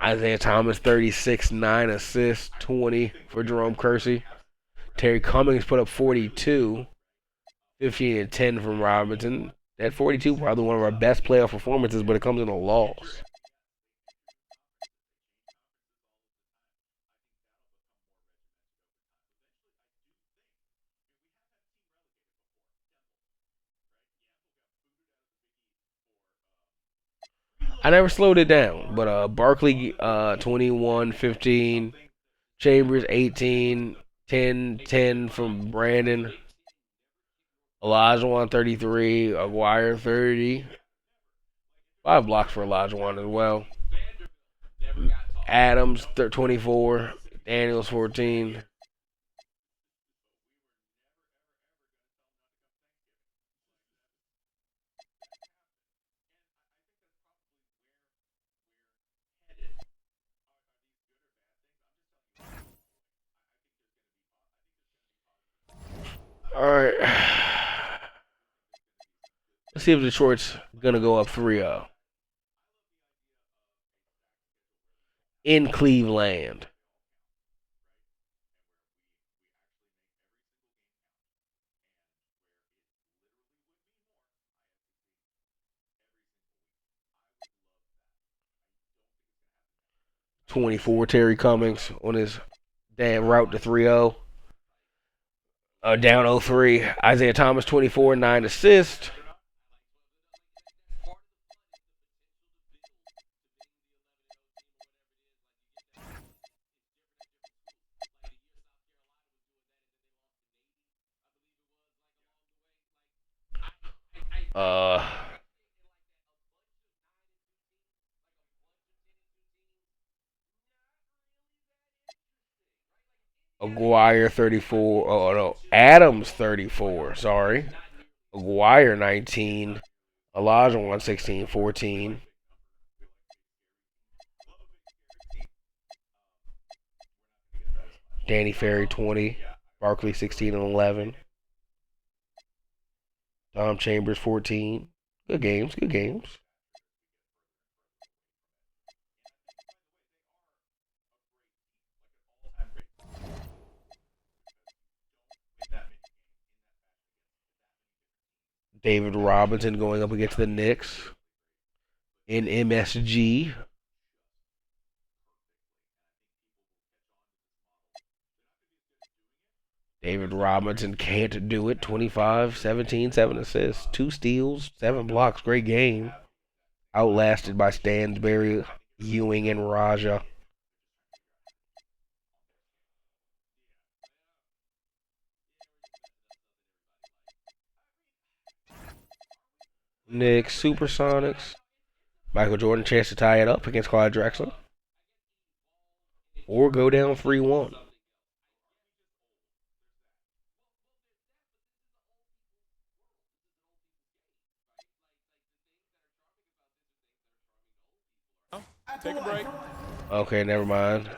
Isaiah Thomas, 36, 9 assists, 20 for Jerome Kersey. Terry Cummings put up 42, 15 and 10 from Robinson. That 42 probably one of our best playoff performances, but it comes in a loss. I never slowed it down, but Barkley 21, 15, Chambers 18, 10, 10 from Brandon, Olajuwon 33, Aguirre 30, 5 blocks for Olajuwon as well. Adams 24, Daniels 14. All right. Let's see if Detroit's going to go up 3-0 in Cleveland. .24 Terry Cummings on his damn route to 3-0. Down 0-3. Isaiah Thomas 24, 9 assists. Aguirre 34. Oh no, Adams 34. Sorry, Aguirre 19. Olajuwon 16, 14. Danny Ferry 20. Barkley 16 and 11. Tom Chambers 14. Good games. Good games. David Robinson going up against the Knicks in MSG. David Robinson can't do it. 25, 17, 7 assists, 2 steals, 7 blocks. Great game. Outlasted by Stansbury, Ewing, and Raja. Knicks, Supersonics. Michael Jordan chance to tie it up against Clyde Drexler. Or go down 3-1. Take a break. Okay, never mind.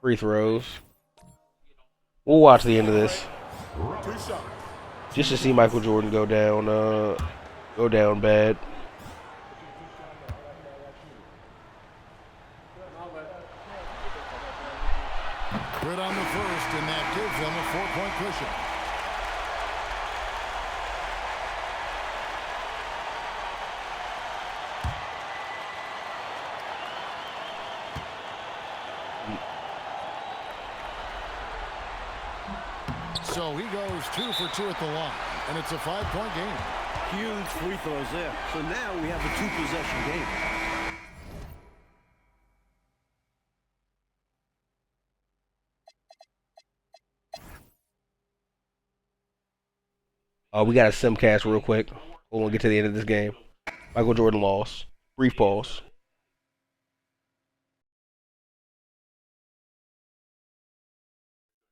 Free throws. We'll watch the end of this. 2 shots. Just to see Michael Jordan go down bad. Good on the first, and that gives them a 4-point cushion. So he goes 2 for 2 at the line, and it's a 5-point game. Huge free throws there. So now we have a 2-possession game. We got a simcast real quick. We'll get to the end of this game. Michael Jordan lost. Brief pause.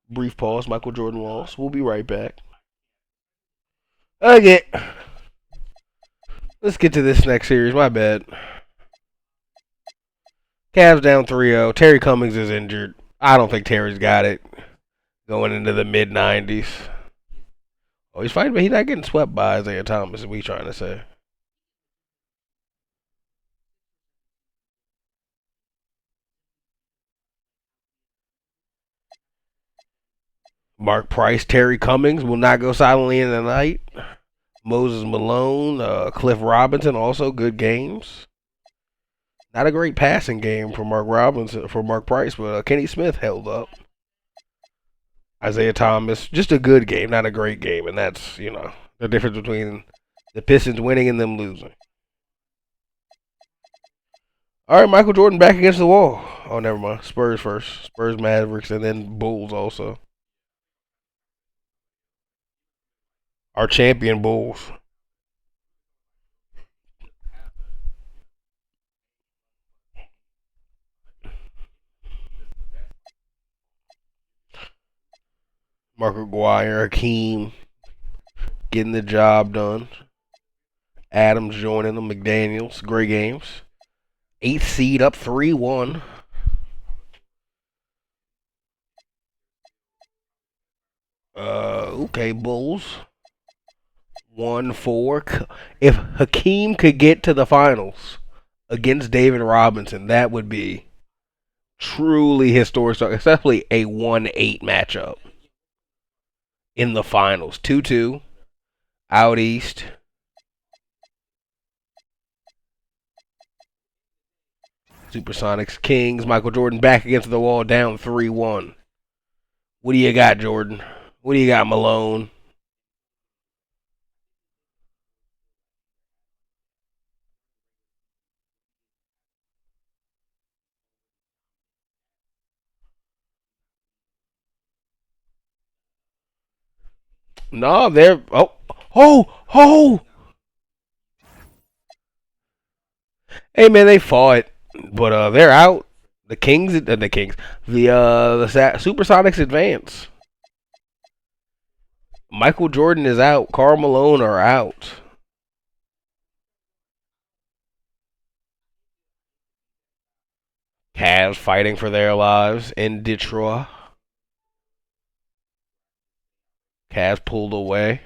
Brief pause. Michael Jordan lost. We'll be right back. Okay. Let's get to this next series. My bad. Cavs down 3-0. Terry Cummings is injured. I don't think Terry's got it going into the mid-90s. Oh, he's fighting, but he's not getting swept by Isaiah Thomas, is what he's trying to say. Mark Price, Terry Cummings will not go silently in the night. Moses Malone, Cliff Robinson, also good games. Not a great passing game for Mark Price, but Kenny Smith held up. Isaiah Thomas, just a good game, not a great game, and that's, the difference between the Pistons winning and them losing. All right, Michael Jordan back against the wall. Oh, never mind. Spurs first. Spurs, Mavericks, and then Bulls also. Our champion Bulls. Mark Aguirre, Hakeem, getting the job done. Adams joining them, McDaniels, great games. 8th seed up 3-1. Okay, Bulls. 1-4. If Hakeem could get to the finals against David Robinson, that would be truly historic, especially a 1-8 matchup in the finals. 2-2 out east. Supersonics, Kings, Michael Jordan back against the wall, down 3-1. What do you got, Jordan? What do you got, Malone? No, they're oh. Hey man, they fought, but they're out. The Supersonics advance. Michael Jordan is out. Karl Malone are out. Cavs fighting for their lives in Detroit. Cavs pulled away.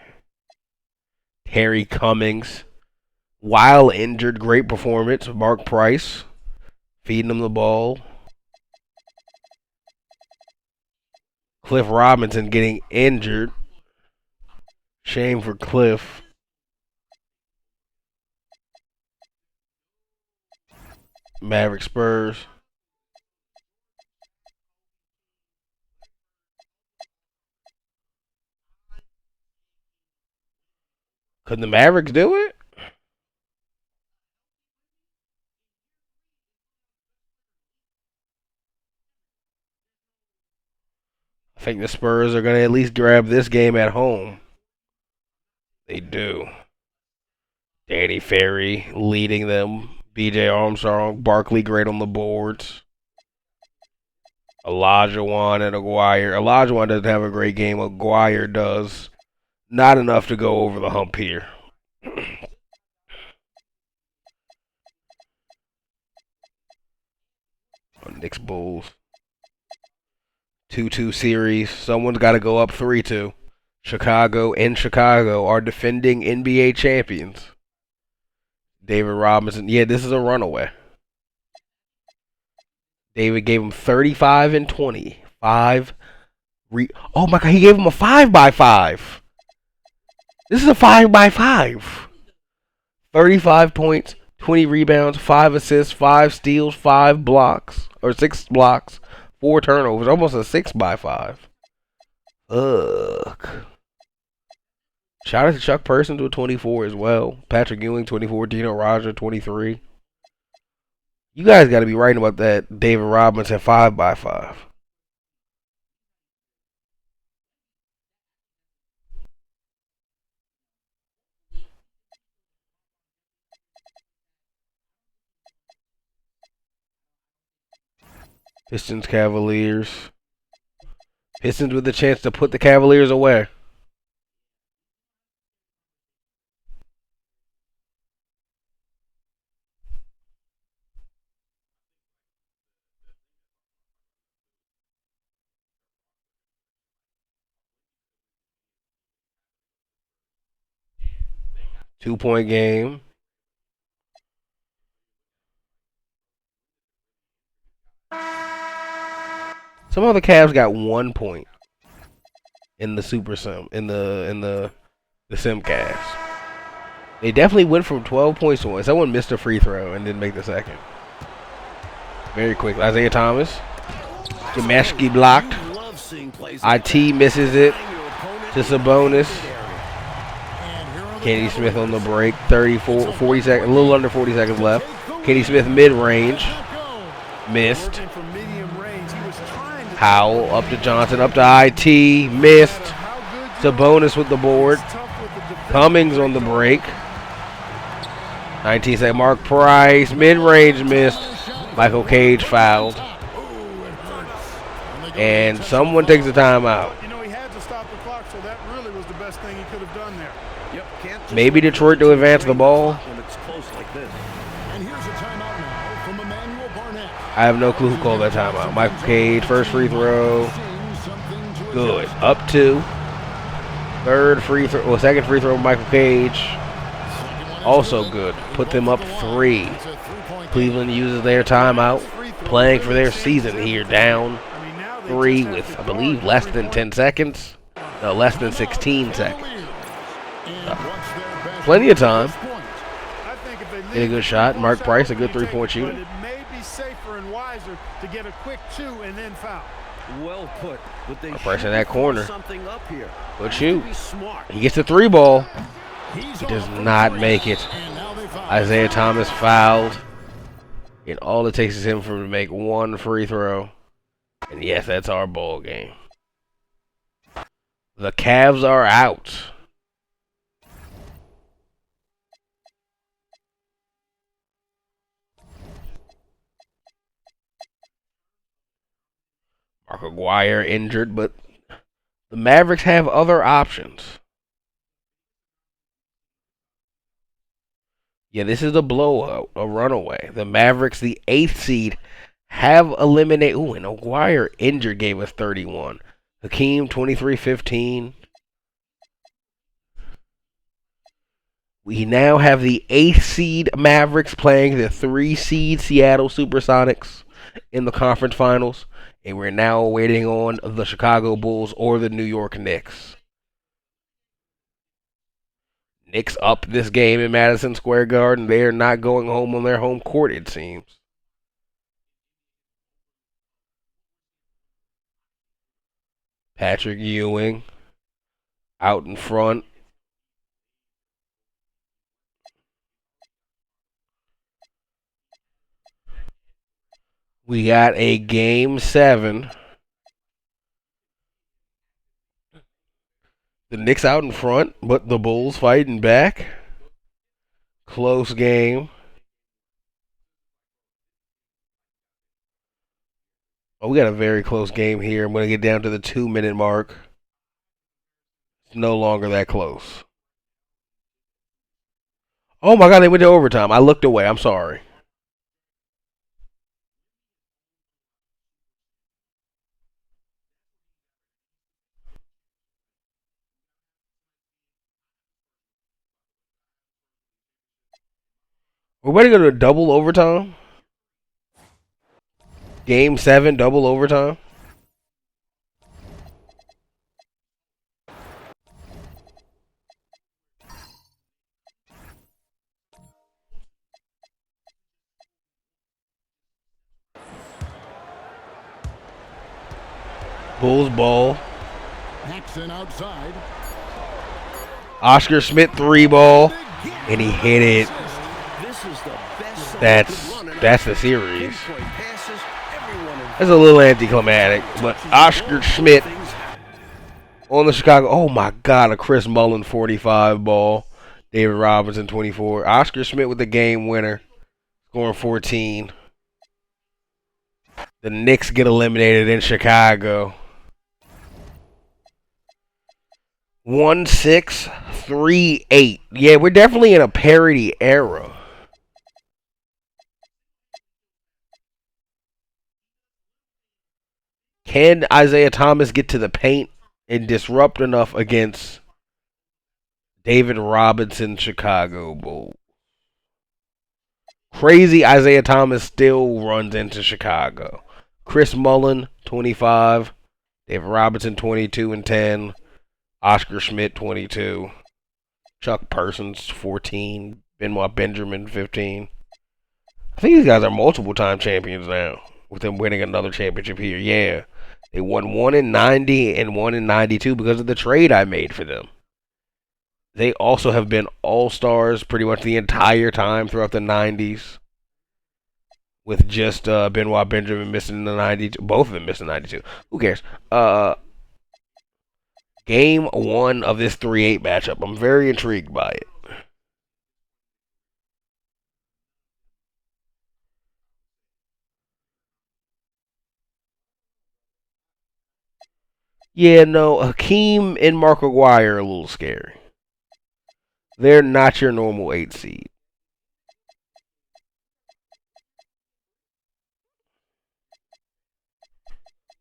Terry Cummings, while injured, great performance. Mark Price feeding him the ball. Cliff Robinson getting injured. Shame for Cliff. Maverick Spurs. Could the Mavericks do it? I think the Spurs are going to at least grab this game at home. They do. Danny Ferry leading them. B.J. Armstrong, Barkley great on the boards. Olajuwon and Aguirre. Olajuwon doesn't have a great game. Aguirre does. Not enough to go over the hump here. Knicks Bulls. 2-2 series. Someone's got to go up 3-2. Chicago are defending NBA champions. David Robinson. Yeah, this is a runaway. David gave him 35 and 20. Oh my God, he gave him a 5x5. This is a 5x5. 35 points, 20 rebounds, 5 assists, 5 steals, 5 blocks, or 6 blocks, 4 turnovers. Almost a 6x5. Ugh. Shout out to Chuck Persons with 24 as well. Patrick Ewing, 24. Dino Roger, 23. You guys got to be writing about that David Robinson 5x5. Pistons, Cavaliers. Pistons with the chance to put the Cavaliers away. Two-point game. Somehow the Cavs got 1 point in the Super Sim in the Simcast. They definitely went from 12 points to 1. Someone missed a free throw and didn't make the second. Very quick. Isaiah Thomas. Jamashki blocked. IT misses it to Sabonis. Kenny Smith on the break. 40 seconds, a little under 40 seconds left. Kenny Smith mid-range. Missed. Howell up to Johnson, up to IT, missed. Sabonis with the board. Cummings on the break. 19-second Mark Price, mid-range missed. Michael Cage fouled. And someone takes a timeout. You know, he had to stop the clock, so that really was the best thing he could have done there. Maybe Detroit to advance the ball. I have no clue who called that timeout. Michael Cage, first free throw. Good. Up 2. Second free throw, Michael Cage. Also good. Put them up 3. Cleveland uses their timeout. Playing for their season here. Down 3 with, I believe, less than 10 seconds. No, less than 16 seconds. Plenty of time. Get a good shot. Mark Price, a good three-point shooter. Safer and wiser to get a quick 2 and then foul. Well put, but they pressure in that corner. Something up here. Good shoot. He gets the 3 ball. He does not make it. Isaiah Thomas fouled. And all it takes is him to make 1 free throw. And yes, that's our ball game. The Cavs are out. Mark Aguirre injured, but the Mavericks have other options. Yeah, this is a blowout, a runaway. The Mavericks, the 8th seed, have eliminated. Ooh, and Aguirre injured gave us 31. Hakeem, 23-15. We now have the 8th seed Mavericks playing the 3 seed Seattle Supersonics in the conference finals. And we're now waiting on the Chicago Bulls or the New York Knicks. Knicks up this game in Madison Square Garden. They are not going home on their home court, it seems. Patrick Ewing out in front. We got a game 7. The Knicks out in front, but the Bulls fighting back. Close game. Oh, we got a very close game here. I'm going to get down to the 2-minute mark. It's no longer that close. Oh my God, they went to overtime. I looked away. I'm sorry. We're ready to go to double overtime. Game 7, double overtime. Bulls ball. Paxson outside. Oscar Schmidt 3 ball, and he hit it. That's the series. That's a little anticlimactic, but Oscar Schmidt on the Chicago. Oh my God, a Chris Mullin 45 ball. David Robinson 24. Oscar Schmidt with the game winner, scoring 14. The Knicks get eliminated in Chicago. 1-6-3-8. Yeah, we're definitely in a parity era. Can Isaiah Thomas get to the paint and disrupt enough against David Robinson Chicago Bulls? Crazy Isaiah Thomas still runs into Chicago. Chris Mullin, 25. David Robinson, 22 and 10. Oscar Schmidt, 22. Chuck Persons, 14. Benoit Benjamin, 15. I think these guys are multiple-time champions now, with them winning another championship here. Yeah. They won 1 in 90 and 1 in 92 because of the trade I made for them. They also have been all-stars pretty much the entire time throughout the 90s. With just Benoit Benjamin missing the 92. Both of them missing 92. Who cares? Game 1 of this 3-8 matchup. I'm very intrigued by it. Yeah, no, Hakeem and Mark Aguirre are a little scary. They're not your normal 8 seed.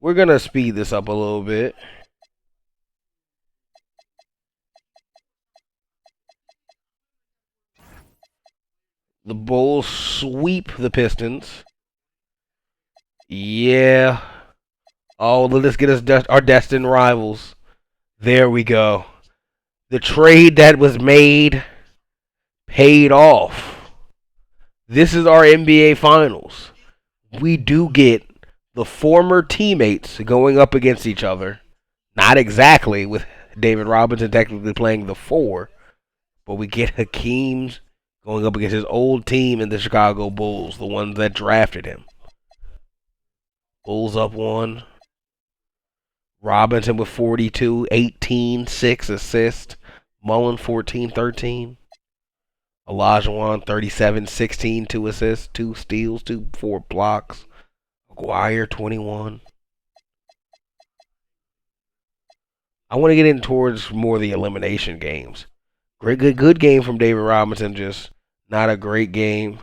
We're going to speed this up a little bit. The Bulls sweep the Pistons. Yeah. Oh, let's get us our destined rivals. There we go. The trade that was made paid off. This is our NBA Finals. We do get the former teammates going up against each other. Not exactly, with David Robinson technically playing the 4. But we get Hakeem's going up against his old team in the Chicago Bulls, the ones that drafted him. Bulls up 1. Robinson with 42, 18, 6 assists. Mullen 14, 13. Olajuwon 37, 16, 2 assists, 2 steals, 4 blocks. Aguirre 21. I want to get in towards more of the elimination games. Good game from David Robinson, just not a great game.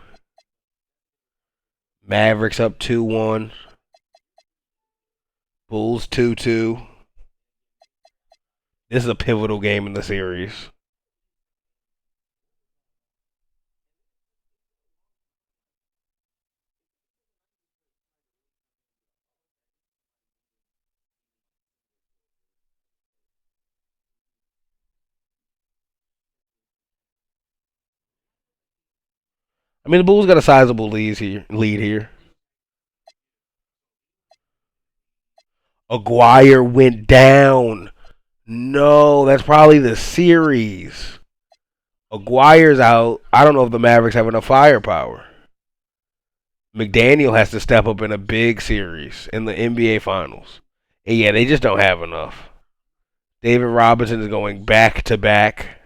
Mavericks up 2-1. Bulls 2-2. This is a pivotal game in the series. I mean, the Bulls got a sizable lead here. Aguirre went down. No, that's probably the series. Aguirre's out. I don't know if the Mavericks have enough firepower. McDaniel has to step up in a big series in the NBA Finals. And yeah, they just don't have enough. David Robinson is going back-to-back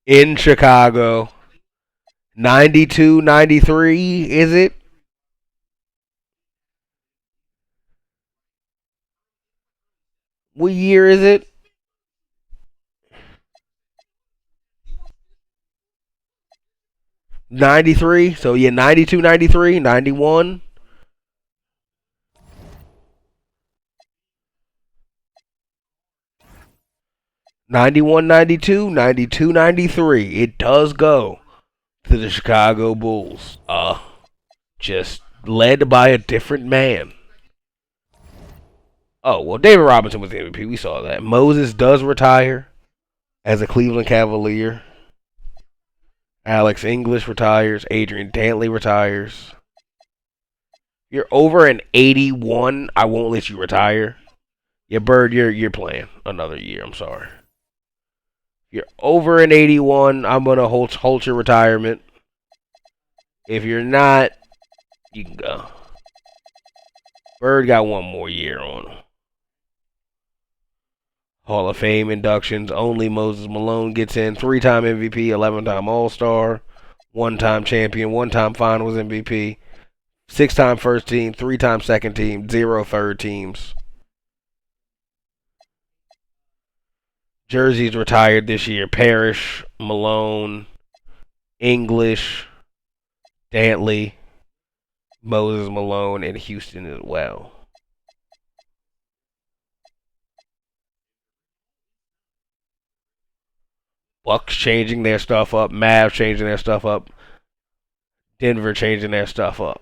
in Chicago. 92-93, is it? What year is it? '93. So yeah, 92, 93, 91. '91, '92, '92, '93. It does go to the Chicago Bulls. Just led by a different man. Oh, well, David Robinson was the MVP. We saw that. Moses does retire as a Cleveland Cavalier. Alex English retires. Adrian Dantley retires. You're over an 81. I won't let you retire. Yeah, Bird, you're playing another year. I'm sorry. You're over an 81. I'm gonna hold your retirement. If you're not, you can go. Bird got one more year on him. Hall of Fame inductions. Only Moses Malone gets in. 3-time MVP, 11-time All-Star, 1-time champion, 1-time Finals MVP, 6-time first team, 3-time second team, 0 third teams. Jerseys retired this year. Parrish, Malone, English, Dantley, Moses Malone, and Houston as well. Bucks changing their stuff up. Mavs changing their stuff up. Denver changing their stuff up.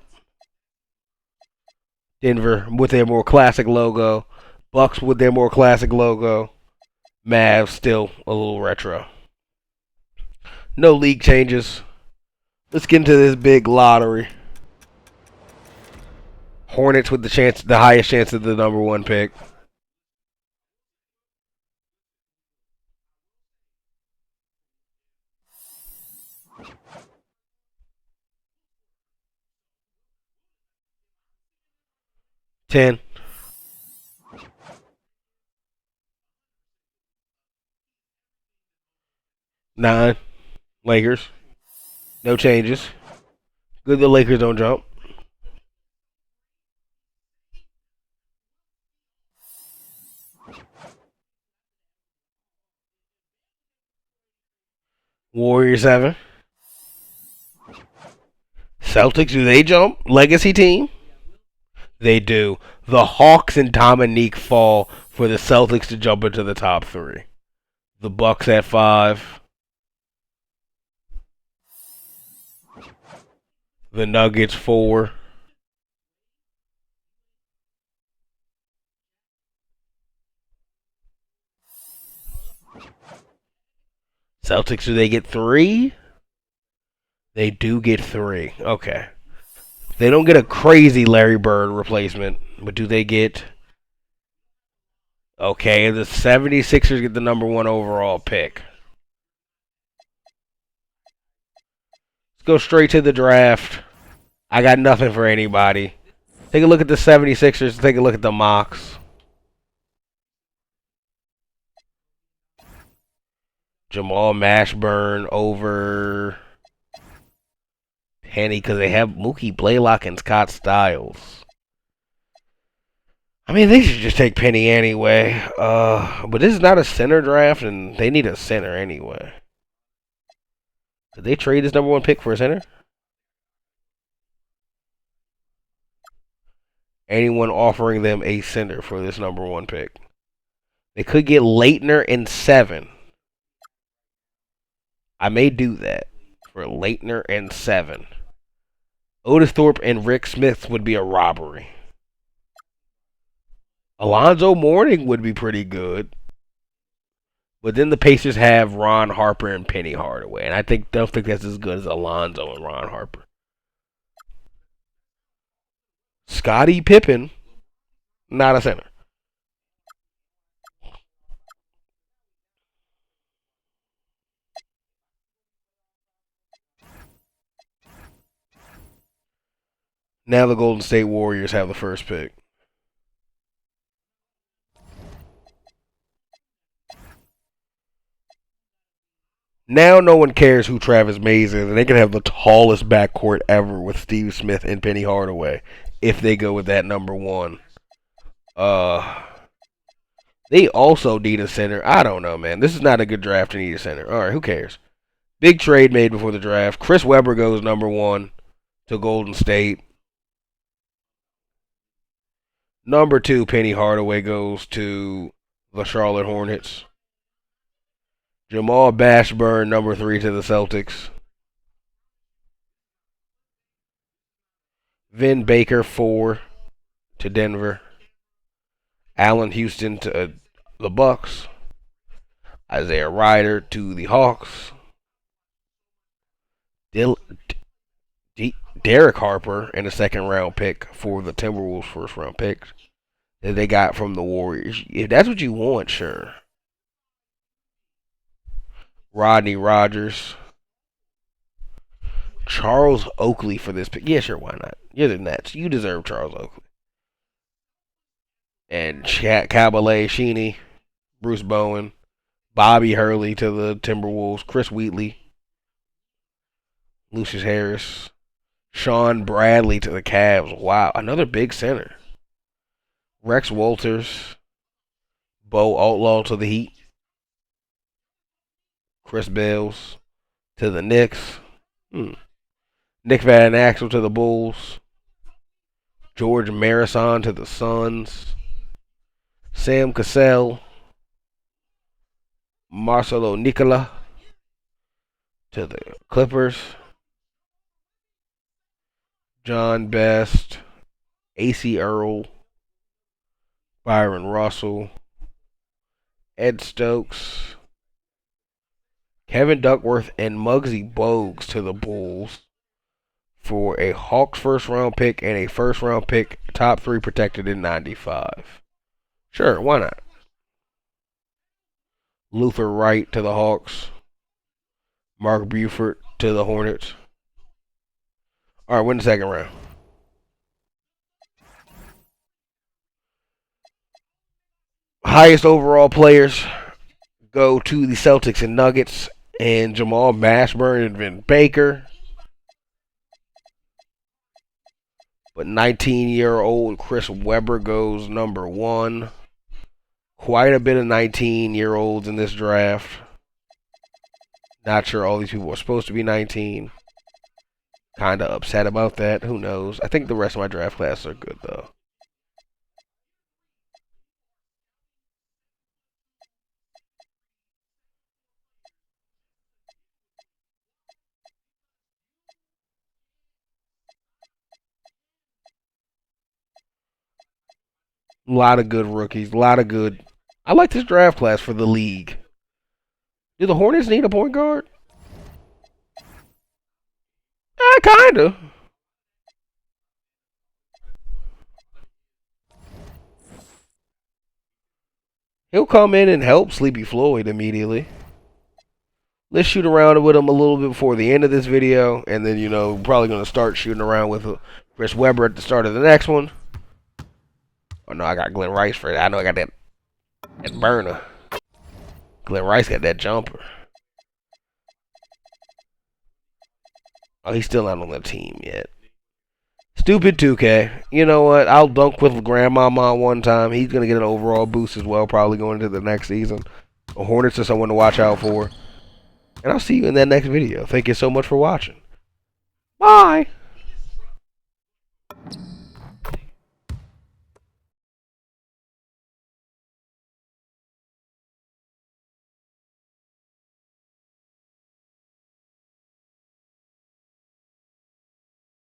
Denver with their more classic logo. Bucks with their more classic logo. Mavs still a little retro. No league changes. Let's get into this big lottery. Hornets with the highest chance of the number 1 pick. $10. 9. Lakers. No changes. Good the Lakers don't jump. Warriors 7. Celtics, do they jump? Legacy team? They do. The Hawks and Dominique fall for the Celtics to jump into the top 3. The Bucks at 5. The Nuggets 4. Celtics, do they get 3? They do get 3. Okay. They don't get a crazy Larry Bird replacement, but do they get... Okay, the 76ers get the number 1 overall pick. Let's go straight to the draft. I got nothing for anybody. Take a look at the 76ers. Take a look at the mocks. Jamal Mashburn over Penny because they have Mookie Blaylock and Scott Styles. I mean, they should just take Penny anyway. But this is not a center draft, and they need a center anyway. Did they trade this number 1 pick for a center? Anyone offering them a center for this number 1 pick? They could get Leitner in 7. I may do that for Leitner and 7. Otis Thorpe and Rick Smith would be a robbery. Alonzo Mourning would be pretty good. But then the Pacers have Ron Harper and Penny Hardaway. And I don't think that's as good as Alonzo and Ron Harper. Scottie Pippen, not a center. Now the Golden State Warriors have the first pick. Now no one cares who Travis Mays is, and they can have the tallest backcourt ever with Steve Smith and Penny Hardaway if they go with that number 1. They also need a center. I don't know, man. This is not a good draft to need a center. All right, who cares? Big trade made before the draft. Chris Webber goes number 1 to Golden State. Number 2, Penny Hardaway goes to the Charlotte Hornets. Jamal Mashburn, number 3 to the Celtics. Vin Baker, 4 to Denver. Allen Houston to the Bucks. Isaiah Ryder to the Hawks. Derek Harper and a 2nd round pick for the Timberwolves 1st round pick that they got from the Warriors. If that's what you want, sure. Rodney Rogers. Charles Oakley for this pick. Yeah, sure, why not? You're the Nets. You deserve Charles Oakley. And Shaq Cabalet, Sheeny, Bruce Bowen, Bobby Hurley to the Timberwolves, Chris Wheatley, Lucius Harris, Sean Bradley to the Cavs. Wow, another big center. Rex Walters. Bo Outlaw to the Heat. Chris Bales to the Knicks. Nick Van Axel to the Bulls. George Marison to the Suns. Sam Cassell. Marcelo Nicola to the Clippers. John Best. AC Earl. Byron Russell. Ed Stokes. Kevin Duckworth and Muggsy Bogues to the Bulls for a Hawks first round pick and a first round pick, top 3 protected in 95. Sure, why not? Luther Wright to the Hawks. Mark Buford to the Hornets. All right, win the second round. Highest overall players go to the Celtics and Nuggets, and Jamal Mashburn and Vin Baker. But 19-year-old Chris Webber goes number 1. Quite a bit of 19-year-olds in this draft. Not sure all these people are supposed to be 19. Kind of upset about that. Who knows? I think the rest of my draft classes are good, though. A lot of good rookies. A lot of good. I like this draft class for the league. Do the Hornets need a point guard? Kinda. He'll come in and help Sleepy Floyd immediately. Let's shoot around with him a little bit before the end of this video, and then, probably going to start shooting around with Chris Webber at the start of the next one. Oh no, I got Glenn Rice for it. I know I got that burner. Glenn Rice got that jumper. Oh, he's still not on the team yet. Stupid 2K. You know what? I'll dunk with Grandmama one time. He's going to get an overall boost as well, probably going into the next season. The Hornets are someone to watch out for. And I'll see you in that next video. Thank you so much for watching. Bye!